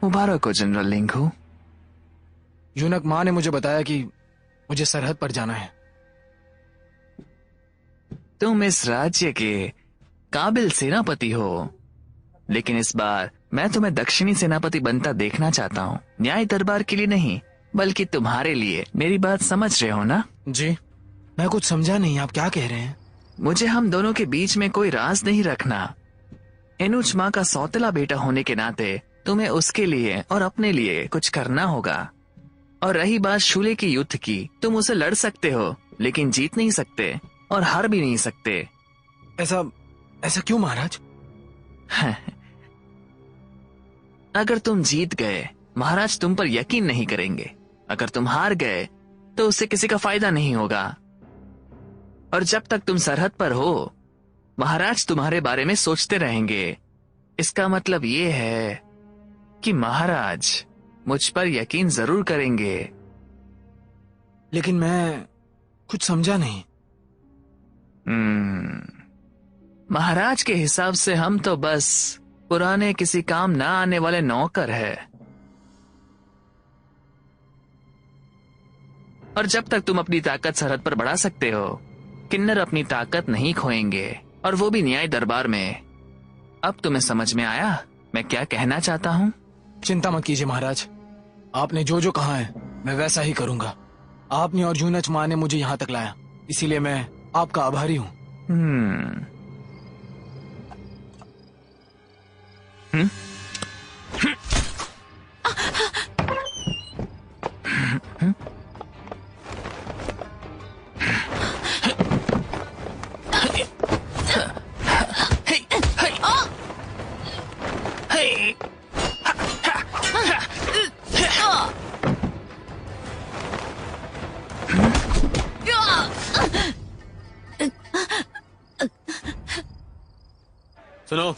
मुबारक हो जनरल लिंगू। यूनक, माँ ने मुझे बताया कि मुझे सरहद पर जाना है। तुम इस राज्य के काबिल सेनापति हो, लेकिन इस बार मैं तुम्हें दक्षिणी सेनापति बनता देखना चाहता हूँ। न्याय दरबार के लिए नहीं, बल्कि तुम्हारे लिए। मेरी बात समझ रहे हो ना? जी, मैं कुछ समझा नहीं, आप क्या कह रहे हैं? मुझे हम दोनों के बीच में कोई राज नहीं रखना। एनुच माँ का सौतेला बेटा होने के नाते तुम्हें उसके लिए और अपने लिए कुछ करना होगा। और रही बात शूले के युद्ध की, तुम उसे लड़ सकते हो लेकिन जीत नहीं सकते और हार भी नहीं सकते। ऐसा ऐसा क्यों महाराज? अगर तुम जीत गए महाराज तुम पर यकीन नहीं करेंगे, अगर तुम हार गए तो उससे किसी का फायदा नहीं होगा। और जब तक तुम सरहद पर हो महाराज तुम्हारे बारे में सोचते रहेंगे। इसका मतलब ये है कि महाराज मुझ पर यकीन जरूर करेंगे। लेकिन मैं कुछ समझा नहीं। महाराज के हिसाब से हम तो बस पुराने किसी काम ना आने वाले नौकर है। और जब तक तुम अपनी ताकत सरहद पर बढ़ा सकते हो किन्नर अपनी ताकत नहीं खोएंगे, और वो भी न्याय दरबार में। अब तुम्हें समझ में आया मैं क्या कहना चाहता हूँ? चिंता मत कीजिए महाराज, आपने जो जो कहा है मैं वैसा ही करूंगा। आपने और यूनच माँ ने मुझे यहाँ तक लाया, इसीलिए मैं आपका आभारी हूँ। सुनो,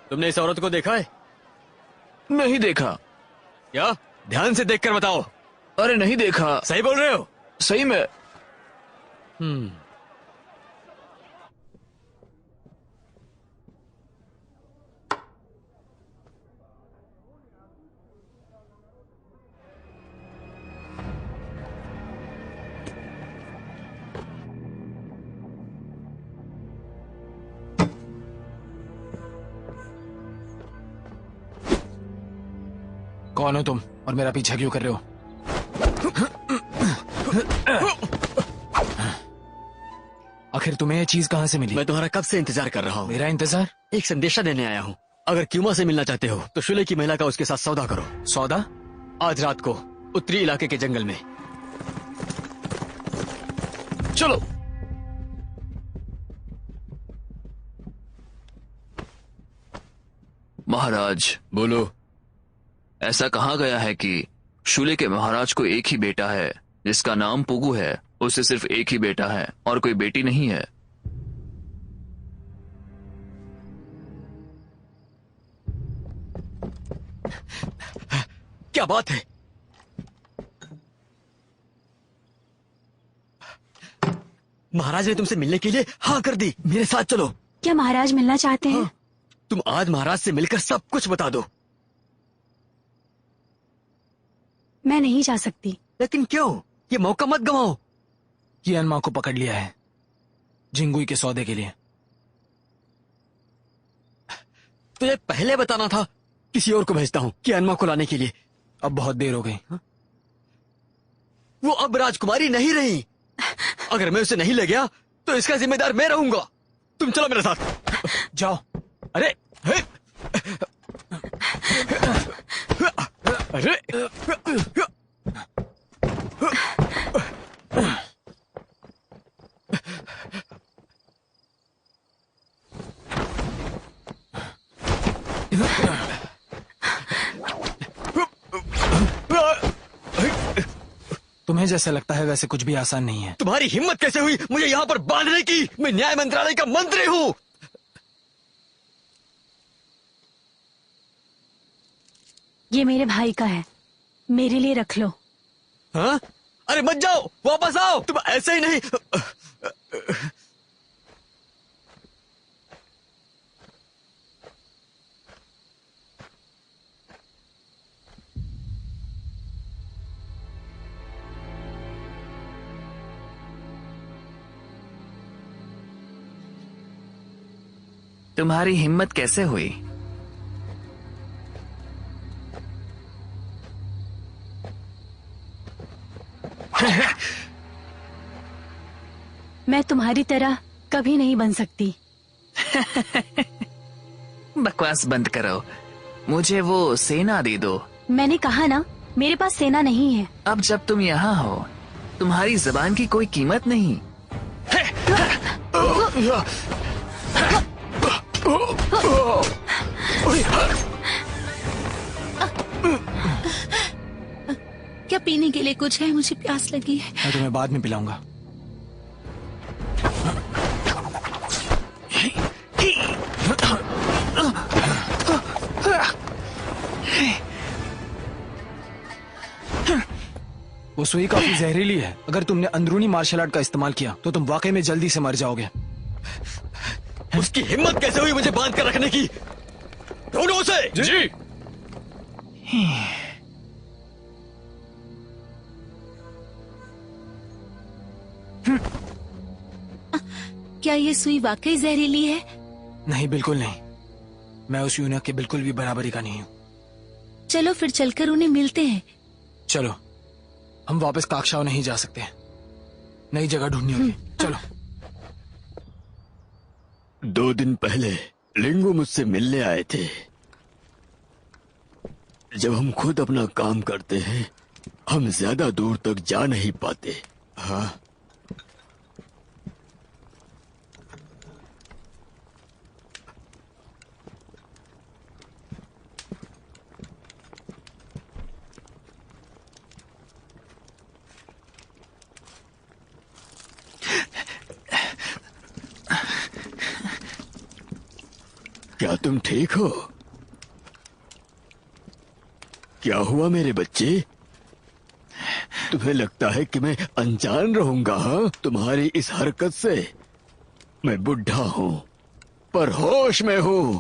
तुमने इस औरत को देखा है? नहीं देखा। क्या? ध्यान से देखकर बताओ। अरे नहीं देखा। सही बोल रहे हो? सही में। कौन हो तुम और मेरा पीछा क्यों कर रहे हो? आखिर तुम्हें ये चीज कहाँ से मिली? मैं तुम्हारा कब से इंतजार कर रहा हूँ। मेरा इंतजार? एक संदेशा देने आया हूँ। अगर क्यूमा से मिलना चाहते हो तो शुले की महिला का उसके साथ सौदा करो। सौदा? आज रात को उत्तरी इलाके के जंगल में। चलो। महाराज बोलो। ऐसा कहा गया है कि शूले के महाराज को एक ही बेटा है जिसका नाम पुगु है। उसे सिर्फ एक ही बेटा है और कोई बेटी नहीं है। क्या बात है? महाराज ने तुमसे मिलने के लिए हाँ कर दी। मेरे साथ चलो। क्या महाराज मिलना चाहते हैं? हाँ, तुम आज महाराज से मिलकर सब कुछ बता दो। मैं नहीं जा सकती। लेकिन क्यों? ये मौका मत गवाओ। ये अनमा को पकड़ लिया है जिंगुई के सौदे के लिए। तुझे पहले बताना था। किसी और को भेजता हूँ कि अनमा को लाने के लिए। अब बहुत देर हो गई। वो अब राजकुमारी नहीं रही। अगर मैं उसे नहीं ले गया तो इसका जिम्मेदार मैं रहूंगा। तुम चलो मेरे साथ। जाओ। अरे अरे तुम्हें जैसा लगता है वैसे कुछ भी आसान नहीं है। तुम्हारी हिम्मत कैसे हुई मुझे यहाँ पर बांधने की? मैं न्याय मंत्रालय का मंत्री हूँ। ये मेरे भाई का है, मेरे लिए रख लो। हाँ? अरे मत जाओ, वापस आओ। तुम ऐसे ही नहीं। तुम्हारी हिम्मत कैसे हुई? मैं तुम्हारी तरह कभी नहीं बन सकती। बकवास बंद करो। मुझे वो सेना दे दो। मैंने कहा ना मेरे पास सेना नहीं है। अब जब तुम यहाँ हो, तुम्हारी जबान की कोई कीमत नहीं। क्या पीने के लिए कुछ है? मुझे प्यास लगी है। मैं तुम्हें बाद में पिलाऊंगा। वो सुई काफी जहरीली है। अगर तुमने अंदरूनी मार्शल आर्ट का इस्तेमाल किया तो तुम वाकई में जल्दी से मर जाओगे। उसकी हिम्मत कैसे हुई मुझे बांध कर रखने की? ढूंढो उसे। जी। क्या ये सुई वाकई जहरीली है? नहीं, बिल्कुल नहीं। मैं उस यूनक के बिल्कुल भी बराबरी का नहीं हूँ। चलो फिर चलकर उन्हें मिलते हैं। चलो, हम वापस काकशाओ नहीं जा सकते। नई जगह ढूंढनी होगी। चलो। 2 दिन पहले लिंगो मुझसे मिलने आए थे। जब हम खुद अपना काम करते हैं, हम ज्यादा दूर तक जा नहीं पाते। हाँ, क्या तुम ठीक हो? क्या हुआ मेरे बच्चे? तुम्हें लगता है कि मैं अनजान रहूंगा? हाँ, तुम्हारी इस हरकत से मैं बुढ़ा हूं पर होश में हूं।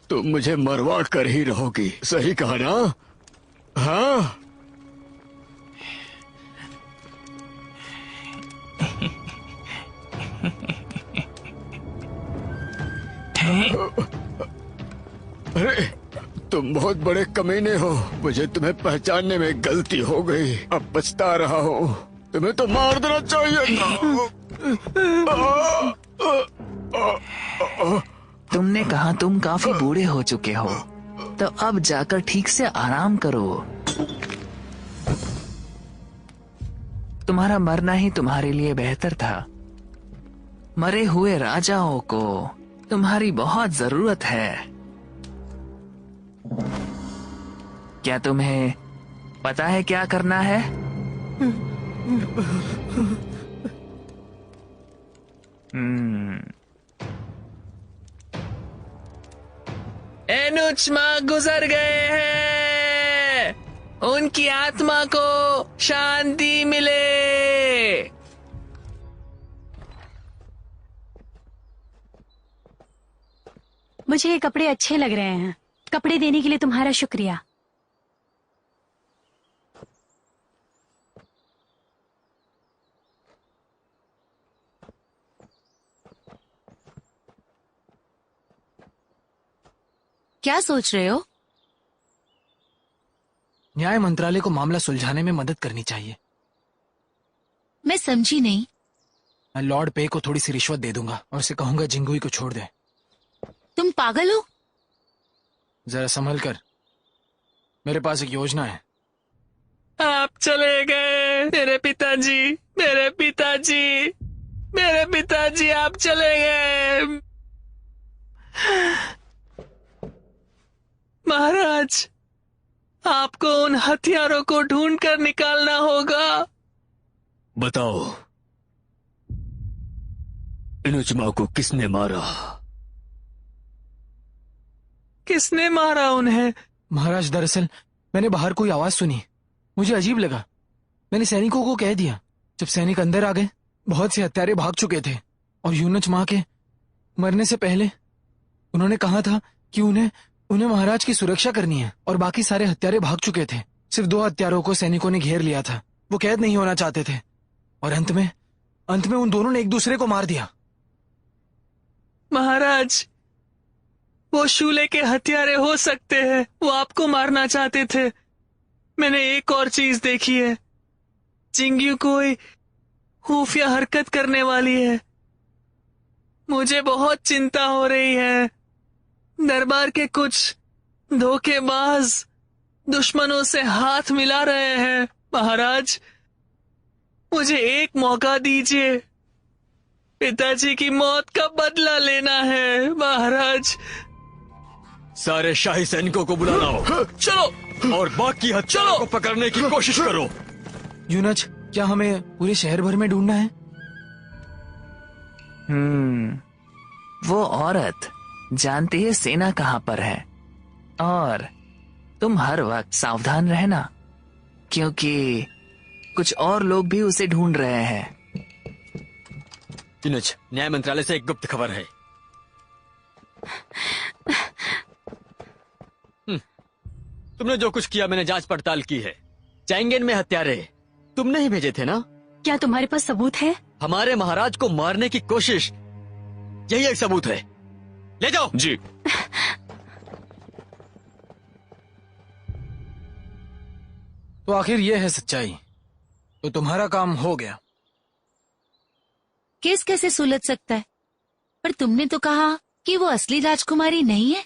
तुम मुझे मरवा कर ही रहोगी, सही कहा ना? हाँ। अरे, तुम बहुत बड़े कमीने हो। मुझे तुम्हें पहचानने में गलती हो गई। अब पछता रहा हूँ। तुम्हें तो मार देना चाहिए था। तुमने कहा तुम काफी बूढ़े हो चुके हो, तो अब जाकर ठीक से आराम करो। तुम्हारा मरना ही तुम्हारे लिए बेहतर था। मरे हुए राजाओं को तुम्हारी बहुत जरूरत है। क्या तुम्हें पता है क्या करना है? एनुचमा गुजर गए हैं। उनकी आत्मा को शांति मिले। मुझे ये कपड़े अच्छे लग रहे हैं। कपड़े देने के लिए तुम्हारा शुक्रिया। क्या सोच रहे हो? न्याय मंत्रालय को मामला सुलझाने में मदद करनी चाहिए। मैं समझी नहीं। मैं लॉर्ड पे को थोड़ी सी रिश्वत दे दूंगा और उसे कहूंगा जिंगुई को छोड़ दे। तुम पागल हो? जरा संभल कर। मेरे पास एक योजना है। आप चले गए मेरे पिताजी, मेरे पिताजी, मेरे पिताजी, आप चले गए। महाराज, आपको उन हथियारों को ढूंढ कर निकालना होगा। बताओ, इनुचमा को किसने मारा? किसने मारा उन्हें? महाराज, दरअसल मैंने बाहर कोई आवाज सुनी। मुझे अजीब लगा। मैंने सैनिकों को कह दिया। जब सैनिक अंदर आ गए, बहुत से हत्यारे भाग चुके थे और यूनुचमा के मरने से पहले उन्होंने कहा था कि उन्हें महाराज की सुरक्षा करनी है और बाकी सारे हत्यारे भाग चुके थे। सिर्फ 2 हत्यारों को सैनिकों ने घेर लिया था। वो कैद नहीं होना चाहते थे और अंत में उन दोनों ने एक दूसरे को मार दिया। महाराज, वो शूले के हत्यारे हो सकते हैं। वो आपको मारना चाहते थे। मैंने एक और चीज देखी है। जिंगयू कोई खुफिया हरकत करने वाली है। मुझे बहुत चिंता हो रही है। दरबार के कुछ धोखेबाज दुश्मनों से हाथ मिला रहे हैं। महाराज, मुझे एक मौका दीजिए। पिताजी की मौत का बदला लेना है महाराज। सारे शाही सैनिकों को बुला लाओ। चलो और बाकी हत्यारों को पकड़ने की कोशिश करो। यूनज, क्या हमें पूरे शहर भर में ढूंढना है? वो औरत जानती है सेना कहाँ पर है, और तुम हर वक्त सावधान रहना, क्योंकि कुछ और लोग भी उसे ढूंढ रहे हैं। यूनज, न्याय मंत्रालय से एक गुप्त खबर है। तुमने जो कुछ किया मैंने जांच पड़ताल की है। चैंगेन में हत्यारे तुमने ही भेजे थे ना? क्या तुम्हारे पास सबूत है? हमारे महाराज को मारने की कोशिश, यही एक सबूत है। ले जाओ। जी। तो आखिर ये है सच्चाई, तो तुम्हारा काम हो गया। केस कैसे सुलझ सकता है? पर तुमने तो कहा कि वो असली राजकुमारी नहीं है।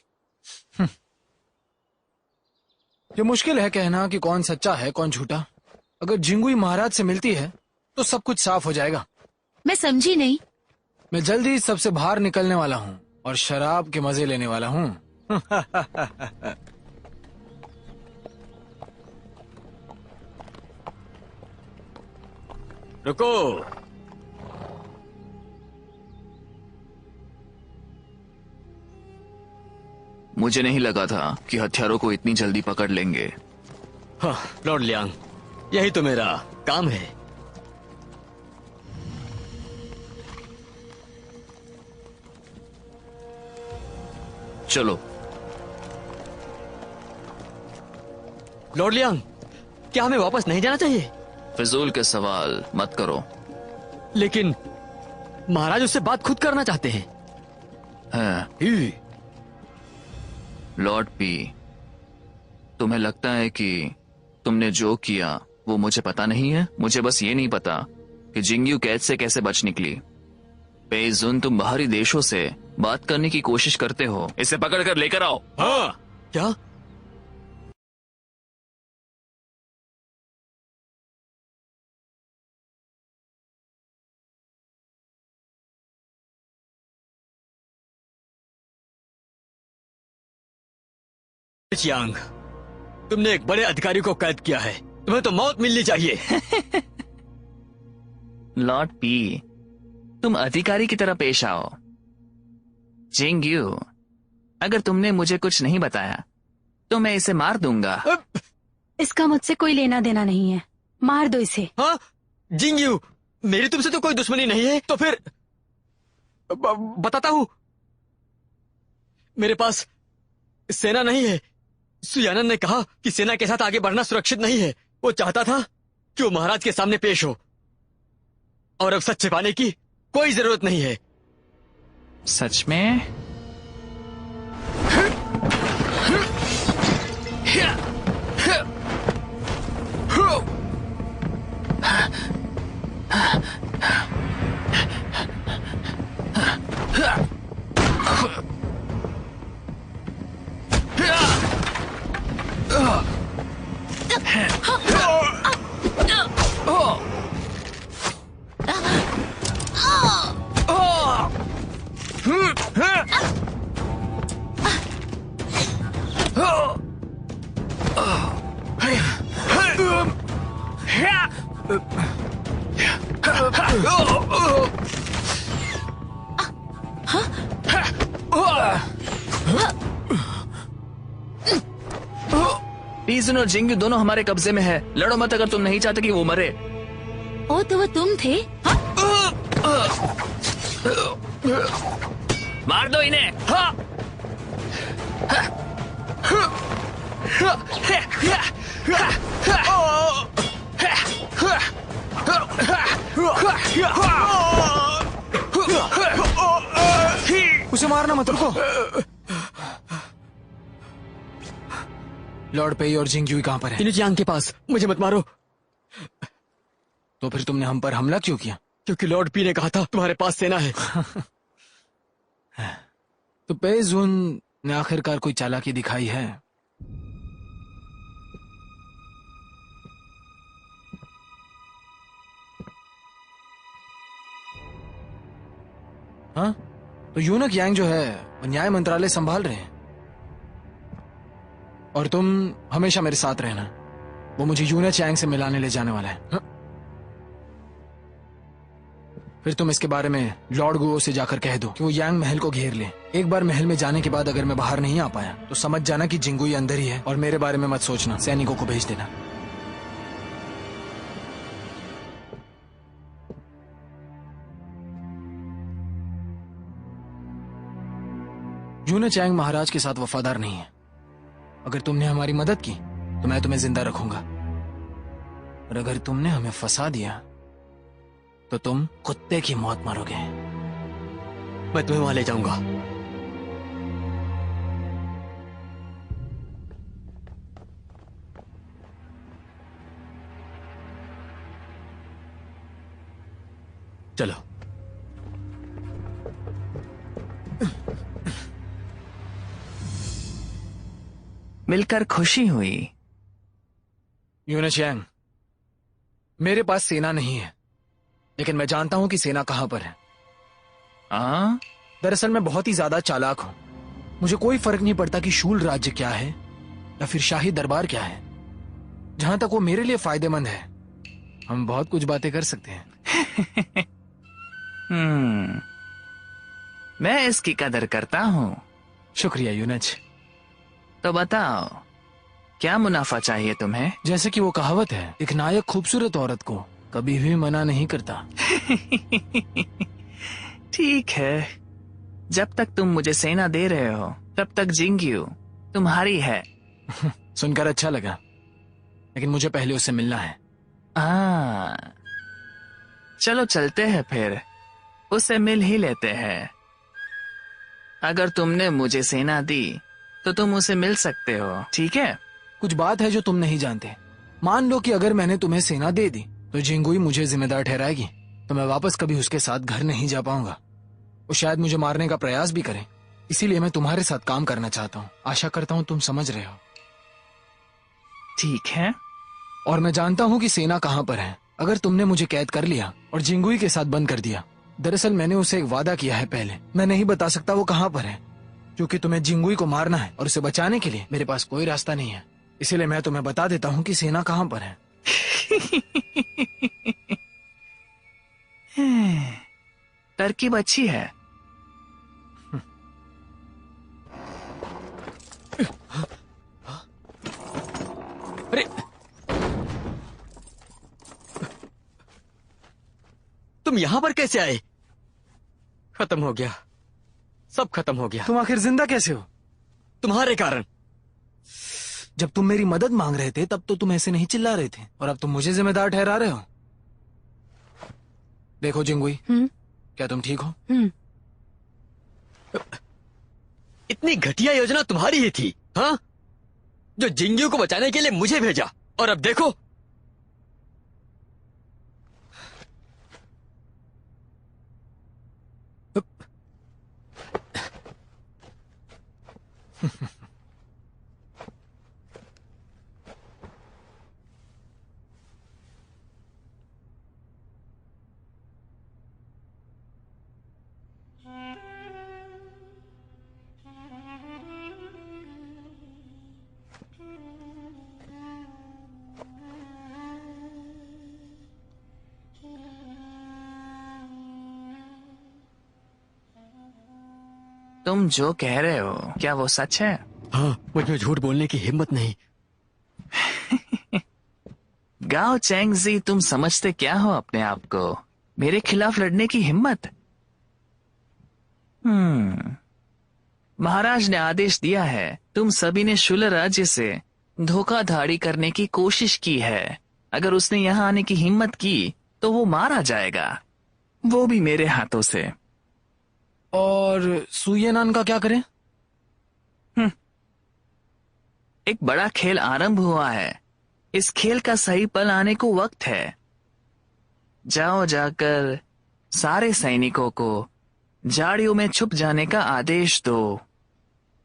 ये मुश्किल है कहना कि कौन सच्चा है कौन झूठा। अगर जिंगुई महाराज से मिलती है तो सब कुछ साफ हो जाएगा। मैं समझी नहीं। मैं जल्दी ही सबसे बाहर निकलने वाला हूँ और शराब के मजे लेने वाला हूँ। रुको। मुझे नहीं लगा था कि हथियारों को इतनी जल्दी पकड़ लेंगे। हाँ, लॉर्ड लियांग, यही तो मेरा काम है। चलो। लॉर्ड लियांग, क्या हमें वापस नहीं जाना चाहिए? फिजूल के सवाल मत करो। लेकिन महाराज उससे बात खुद करना चाहते हैं। हाँ। लॉर्ड पी, तुम्हें लगता है कि तुमने जो किया वो मुझे पता नहीं है? मुझे बस ये नहीं पता कि जिंगयू कैद से कैसे बच निकली। पेइजुन, तुम बाहरी देशों से बात करने की कोशिश करते हो। इसे पकड़ कर लेकर आओ। हाँ। क्या? चियांग, तुमने एक बड़े अधिकारी को कैद किया है। तुम्हें तो मौत मिलनी चाहिए। लॉर्ड पी, तुम अधिकारी की तरह पेश आओ। जिंगयू, अगर तुमने मुझे कुछ नहीं बताया तो मैं इसे मार दूंगा। इसका मुझसे कोई लेना देना नहीं है, मार दो इसे। हाँ? जिंगयू, मेरी तुमसे तो कोई दुश्मनी नहीं है, तो फिर बताता हूँ। मेरे पास सेना नहीं है। सुयानन ने कहा कि सेना के साथ आगे बढ़ना सुरक्षित नहीं है। वो चाहता था कि वो महाराज के सामने पेश हो, और अब सच छिपाने की कोई जरूरत नहीं है। सच में? पीजुन और जिंगयू दोनों हमारे कब्जे में है। लड़ो मत अगर तुम नहीं चाहते कि वो मरे। ओ, तो वो तुम थे? मार दो इन्हें। हाँ। उसे मारना मत, रुको। लॉर्ड पेई और जिंगयू कहां पर है? चियांग के पास। मुझे मत मारो। तो फिर तुमने हम पर हमला क्यों किया? क्योंकि लॉर्ड पी ने कहा था तुम्हारे पास सेना है। तो पेइजुन ने आखिरकार कोई चालाकी दिखाई है? हाँ, तो यूनक यांग जो है वो न्याय मंत्रालय संभाल रहे हैं और तुम हमेशा मेरे साथ रहना। वो मुझे यूनक यांग से मिलाने ले जाने वाला है। हाँ? फिर तुम इसके बारे में लॉर्ड गुओ से जाकर कह दो कि वो यांग महल को घेर ले। एक बार महल में जाने के बाद अगर मैं बाहर नहीं आ पाया तो समझ जाना कि जिंगुई अंदर ही है और मेरे बारे में मत सोचना, सैनिकों को भेज देना। यूनक चैंग महाराज के साथ वफादार नहीं है। अगर तुमने हमारी मदद की तो मैं तुम्हें जिंदा रखूंगा, और अगर तुमने हमें फंसा दिया तो तुम कुत्ते की मौत मरोगे। मैं तुम्हें वहां ले जाऊंगा। चलो। मिलकर खुशी हुई। यूनक चैंग, मेरे पास सेना नहीं है, लेकिन मैं जानता हूं कि सेना कहां पर है। दरअसल मैं बहुत ही ज्यादा चालाक हूं। मुझे कोई फर्क नहीं पड़ता कि शूल राज्य क्या है या फिर शाही दरबार क्या है। जहां तक वो मेरे लिए फायदेमंद है, हम बहुत कुछ बातें कर सकते हैं। मैं इसकी कदर करता हूँ। शुक्रिया यूनच। तो बताओ, क्या मुनाफा चाहिए तुम्हें? जैसे कि वो कहावत है, एक नायक खूबसूरत औरत को कभी भी मना नहीं करता। ठीक है, जब तक तुम मुझे सेना दे रहे हो तब तक जिंगयू तुम्हारी है। सुनकर अच्छा लगा, लेकिन मुझे पहले उससे मिलना है। चलो चलते हैं, फिर उससे मिल ही लेते हैं। अगर तुमने मुझे सेना दी तो तुम उसे मिल सकते हो, ठीक है? कुछ बात है जो तुम नहीं जानते। मान लो कि अगर मैंने तुम्हें सेना दे दी तो जिंगुई मुझे जिम्मेदार ठहराएगी, तो मैं वापस कभी उसके साथ घर नहीं जा पाऊंगा। वो शायद मुझे मारने का प्रयास भी करे। इसीलिए मैं तुम्हारे साथ काम करना चाहता हूँ। आशा करता हूँ तुम समझ रहे हो। ठीक है। और मैं जानता हूँ कि सेना कहाँ पर है। अगर तुमने मुझे कैद कर लिया और जिंगुई के साथ बंद कर दिया, दरअसल मैंने उसे एक वादा किया है पहले। मैं नहीं बता सकता वो कहाँ पर है, क्योंकि तुम्हें जिंगुई को मारना है और उसे बचाने के लिए मेरे पास कोई रास्ता नहीं है। इसीलिए मैं तुम्हें बता देता हूँ कि सेना कहाँ पर है। तरकीब अच्छी है। अरे तुम यहां पर कैसे आए? खत्म हो गया, सब खत्म हो गया। तुम आखिर जिंदा कैसे हो? तुम्हारे कारण। जब तुम मेरी मदद मांग रहे थे तब तो तुम ऐसे नहीं चिल्ला रहे थे, और अब तुम मुझे जिम्मेदार ठहरा रहे हो। देखो जिंगुई, क्या तुम ठीक हो? इतनी घटिया योजना तुम्हारी ही थी, हाँ? जो जिंगयू को बचाने के लिए मुझे भेजा, और अब देखो। तुम जो कह रहे हो क्या वो सच है? हाँ, मुझे झूठ बोलने की हिम्मत नहीं। गाओ चैंगजी, तुम समझते क्या हो अपने आप को? मेरे खिलाफ लड़ने की हिम्मत? महाराज ने आदेश दिया है, तुम सभी ने शूल राज्य से धोखाधड़ी करने की कोशिश की है। अगर उसने यहाँ आने की हिम्मत की तो वो मारा जाएगा, वो भी मेरे हाथों से। और सुयेनान का क्या करें? एक बड़ा खेल आरंभ हुआ है। इस खेल का सही पल आने को वक्त है। जाओ, जाकर सारे सैनिकों को झाड़ियों में छुप जाने का आदेश दो।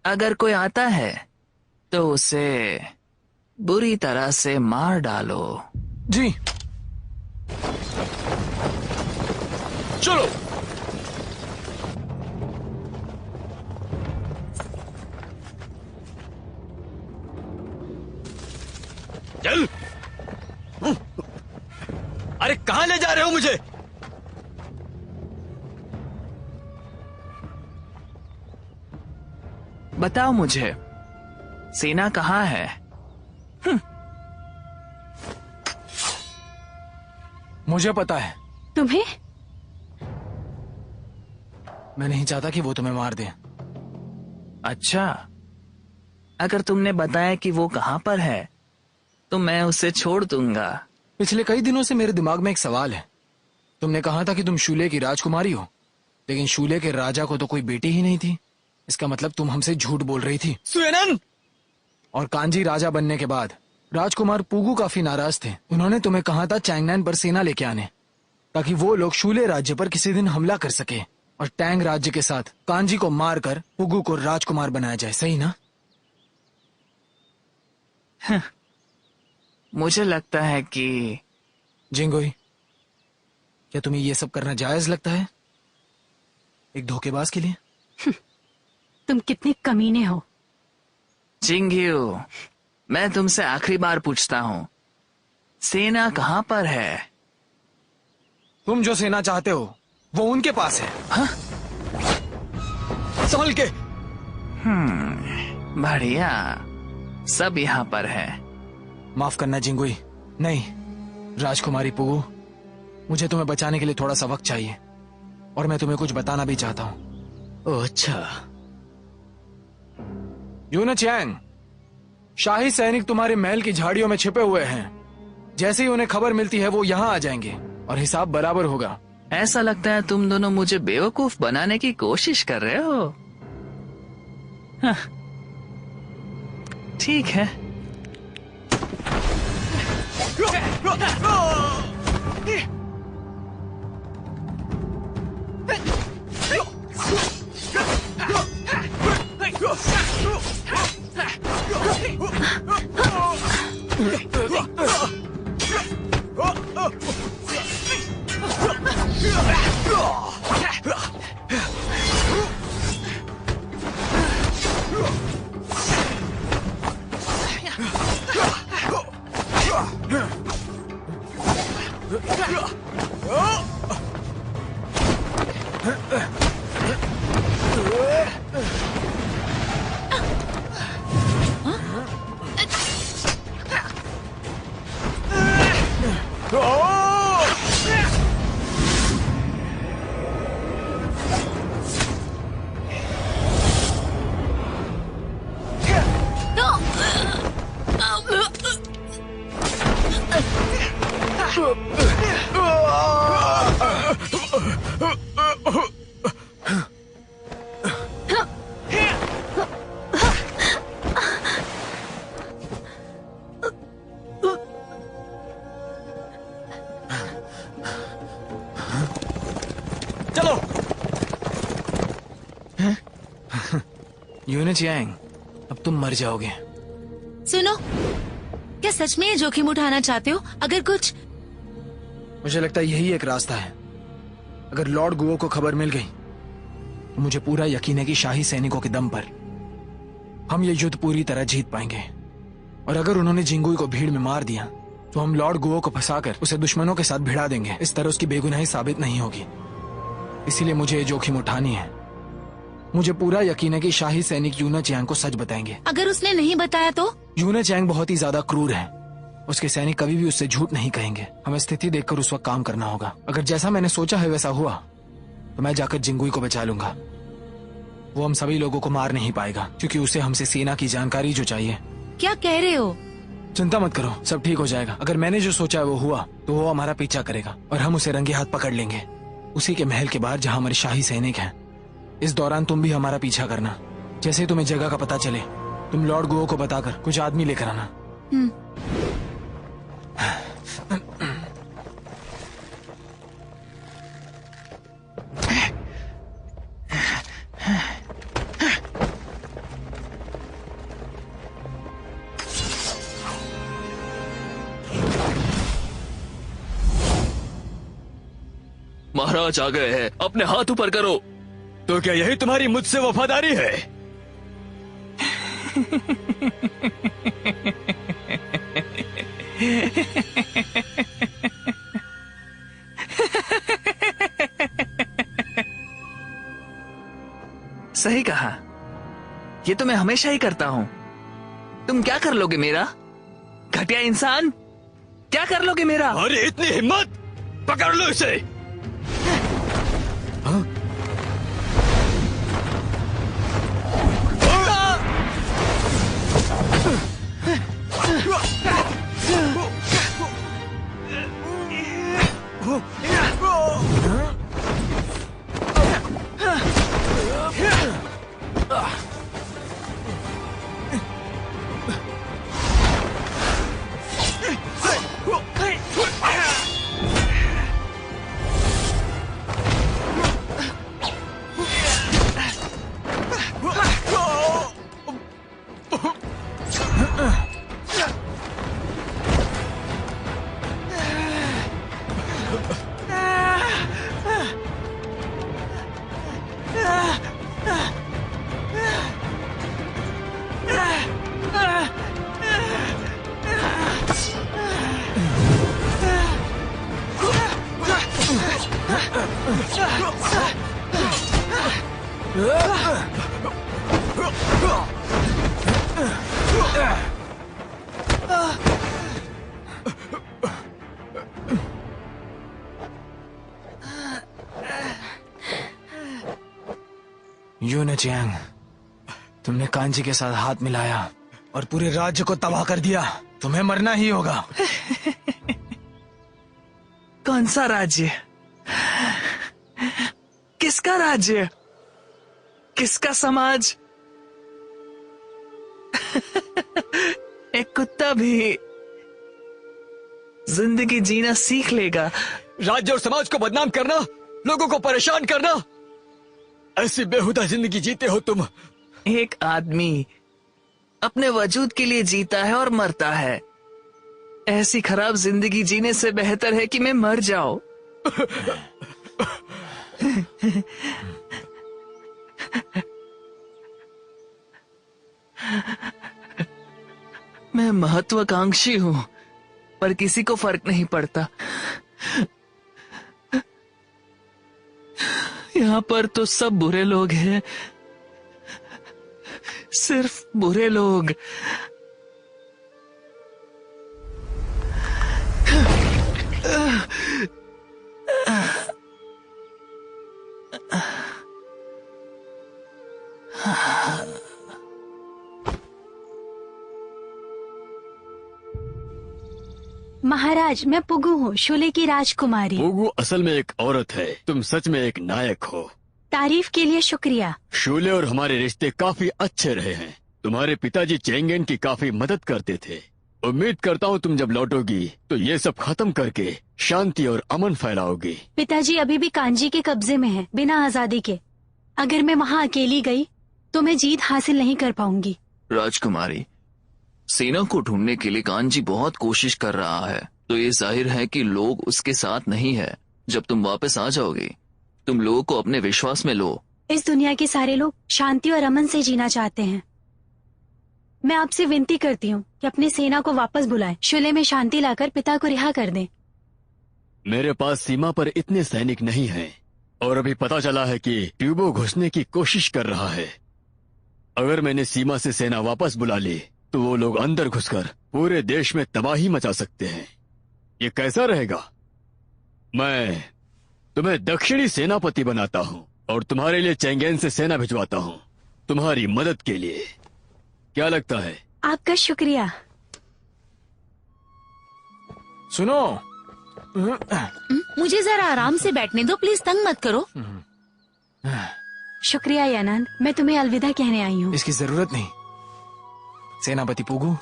अगर कोई आता है तो उसे बुरी तरह से मार डालो। जी। चलो। चल। अरे कहाँ ले जा रहे हो मुझे? बताओ मुझे, सेना कहाँ है? मुझे पता है। तुम्हें? मैं नहीं चाहता कि वो तुम्हें मार दे। अच्छा, अगर तुमने बताया कि वो कहाँ पर है तो मैं उसे छोड़ दूंगा। पिछले कई दिनों से मेरे दिमाग में एक सवाल है। तुमने कहा था कि तुम शूले की राजकुमारी हो, लेकिन शूले के राजा को तो कोई बेटी ही नहीं थी। इसका मतलब तुम हमसे झूठ बोल रही थी। सुएनन! और कांजी राजा बनने के बाद राजकुमार पुगु काफी नाराज थे। उन्होंने तुम्हें कहा था चैंगनैन पर सेना लेके आने, ताकि वो लोग शूले राज्य पर किसी दिन हमला कर सके और टैंग राज्य के साथ कांजी को मारकर पुगु को राजकुमार बनाया जाए। सही ना? मुझे लगता है कि जिंगोई, क्या तुम्हें ये सब करना जायज लगता है एक धोखेबाज के लिए? तुम कितने कमीने हो। जिंगयू, मैं तुमसे आखिरी बार पूछता हूँ, सेना कहाँ पर है? तुम जो सेना चाहते हो वो उनके पास है। हाँ? संभल के। बढ़िया, सब यहाँ पर है। माफ करना जिंगुई, नहीं राजकुमारी पुगु, मुझे तुम्हें बचाने के लिए थोड़ा सा वक्त चाहिए और मैं तुम्हें कुछ बताना भी चाहता हूँ। ओह अच्छा। यूना चैंग, शाही सैनिक तुम्हारे महल की झाड़ियों में छिपे हुए हैं। जैसे ही उन्हें खबर मिलती है वो यहाँ आ जाएंगे और हिसाब बराबर होगा। ऐसा लगता है तुम दोनों मुझे बेवकूफ बनाने की कोशिश कर रहे हो। हाँ, ठीक है। यूना चैंग, अब तुम मर जाओगे। सुनो, क्या सच में ये जोखिम उठाना चाहते हो? अगर कुछ, मुझे लगता है यही एक रास्ता है। अगर लॉर्ड गुओ को खबर मिल गई तो मुझे पूरा यकीन है कि शाही सैनिकों के दम पर हम ये युद्ध पूरी तरह जीत पाएंगे। और अगर उन्होंने जिंगुई को भीड़ में मार दिया तो हम लॉर्ड गुओ को फंसाकर उसे दुश्मनों के साथ भिड़ा देंगे। इस तरह उसकी बेगुनाही साबित नहीं होगी। इसीलिए मुझे ये जोखिम उठानी है। मुझे पूरा यकीन है कि शाही सैनिक यूना चैंग को सच बताएंगे। अगर उसने नहीं बताया तो? यूना चैंग बहुत ही ज्यादा क्रूर है। उसके सैनिक कभी भी उससे झूठ नहीं कहेंगे। हमें स्थिति देखकर उस वक्त काम करना होगा। अगर जैसा मैंने सोचा है वैसा हुआ तो मैं जाकर जिंगुई को बचा लूंगा। वो हम सभी लोगों को मार नहीं पाएगा क्योंकि उसे हमसे सेना की जानकारी जो चाहिए। क्या कह रहे हो? चिंता मत करो, सब ठीक हो जाएगा। अगर मैंने जो सोचा है वो हुआ तो वो हमारा पीछा करेगा और हम उसे रंगे हाथ पकड़ लेंगे, उसी के महल के बाहर जहाँ हमारे शाही सैनिक हैं। इस दौरान तुम भी हमारा पीछा करना। जैसे ही तुम्हें जगह का पता चले तुम लॉर्ड गुओ को बताकर कुछ आदमी लेकर आना। महाराज आ गए हैं, अपने हाथ ऊपर करो। तो क्या यही तुम्हारी मुझसे वफादारी है? सही कहा, ये तो मैं हमेशा ही करता हूं। तुम क्या कर लोगे मेरा? घटिया इंसान, क्या कर लोगे मेरा? अरे इतनी हिम्मत, पकड़ लो इसे। हाँ? यूनचैंग, तुमने कांजी के साथ हाथ मिलाया और पूरे राज्य को तबाह कर दिया। तुम्हें मरना ही होगा। कौन सा राज्य? किसका राज्य? किसका समाज? एक कुत्ता भी जिंदगी जीना सीख लेगा। राज्य और समाज को बदनाम करना, लोगों को परेशान करना, ऐसी बेहुदा जिंदगी जीते हो तुम। एक आदमी अपने वजूद के लिए जीता है और मरता है। ऐसी खराब जिंदगी जीने से बेहतर है कि मैं मर जाऊं। मैं महत्वाकांक्षी हूं, पर किसी को फर्क नहीं पड़ता। यहाँ पर तो सब बुरे लोग हैं, सिर्फ बुरे लोग। महाराज, मैं पुगु हूँ, शोले की राजकुमारी। पुगु असल में एक औरत है, तुम सच में एक नायक हो। तारीफ के लिए शुक्रिया। शोले और हमारे रिश्ते काफी अच्छे रहे हैं। तुम्हारे पिताजी चेंगेन की काफी मदद करते थे। उम्मीद करता हूँ तुम जब लौटोगी तो ये सब खत्म करके शांति और अमन फैलाओगी। पिताजी अभी भी कांजी के कब्जे में हैं, बिना आजादी के। अगर मैं वहाँ अकेली गई तो मैं जीत हासिल नहीं कर पाऊंगी। राजकुमारी, सेना को ढूंढने के लिए कांजी बहुत कोशिश कर रहा है, तो ये जाहिर है कि लोग उसके साथ नहीं है। जब तुम वापस आ जाओगे, तुम लोगों को अपने विश्वास में लो। इस दुनिया के सारे लोग शांति और अमन से जीना चाहते हैं। मैं आपसे विनती करती हूँ कि अपनी सेना को वापस बुलाएं, शोले में शांति लाकर पिता को रिहा कर दें। मेरे पास सीमा पर इतने सैनिक नहीं हैं, और अभी पता चला है कि ट्यूबो घुसने की कोशिश कर रहा है। अगर मैंने सीमा से सेना वापस बुला ली तो वो लोग अंदर घुसकर पूरे देश में तबाही मचा सकते हैं। ये कैसा रहेगा? मैं तुम्हें दक्षिणी सेनापति बनाता हूँ और तुम्हारे लिए चेंगेन से सेना भिजवाता हूँ, तुम्हारी मदद के लिए। क्या लगता है? आपका शुक्रिया। सुनो, मुझे जरा आराम से बैठने दो, प्लीज तंग मत करो। शुक्रिया यानान, मैं तुम्हें अलविदा कहने आई हूँ। इसकी जरूरत नहीं। सेनापति पुगु,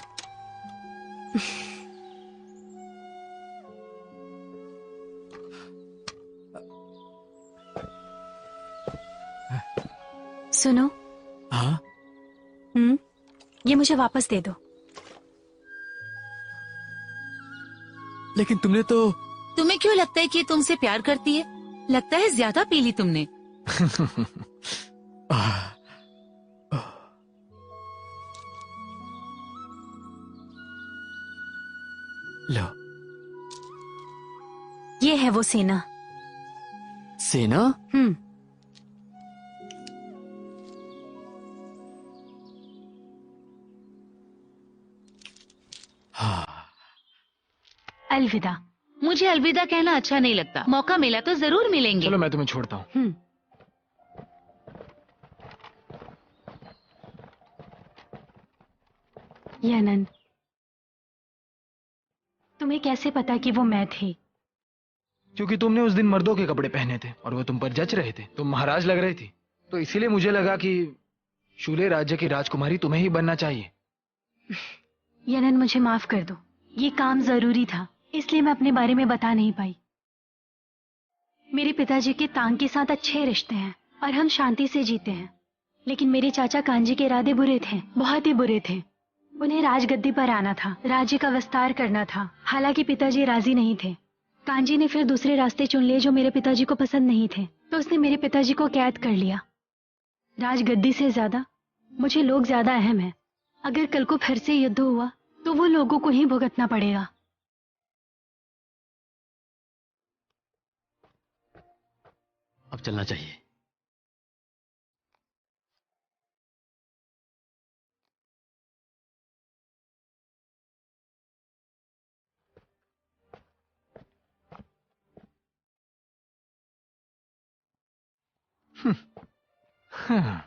सुनो। हाँ? ये मुझे वापस दे दो। लेकिन तुमने तो तुम्हें क्यों लगता है कि ये तुमसे प्यार करती है? लगता है ज्यादा पी ली तुमने। लो। ये है वो सेना। सेना? हाँ। अलविदा। मुझे अलविदा कहना अच्छा नहीं लगता। मौका मिला तो जरूर मिलेंगे। चलो मैं तुम्हें छोड़ता हूँ। यानन, तुम्हें कैसे पता कि वो मैं थी? क्योंकि तुमने उस दिन मर्दों के कपड़े पहने थे और वो तुम पर जच रहे थे। तुम महाराज लग रही थी, तो इसीलिए मुझे लगा कि शूले राज्य की राजकुमारी तुम्हें ही बनना चाहिए। यानन, मुझे माफ कर दो। ये काम जरूरी था, इसलिए मैं अपने बारे में बता नहीं पाई। मेरे पिताजी के तांग के साथ अच्छे रिश्ते हैं और हम शांति से जीते हैं, लेकिन मेरे चाचा कांजी के इरादे बुरे थे, बहुत ही बुरे थे। उन्हें राजगद्दी पर आना था, राज्य का विस्तार करना था। हालांकि पिताजी राजी नहीं थे। कांजी ने फिर दूसरे रास्ते चुन लिए जो मेरे पिताजी को पसंद नहीं थे, तो उसने मेरे पिताजी को कैद कर लिया। राजगद्दी से ज्यादा मुझे लोग ज्यादा अहम है। अगर कल को फिर से युद्ध हुआ तो वो लोगों को ही भुगतना पड़ेगा। अब चलना चाहिए। हाँ।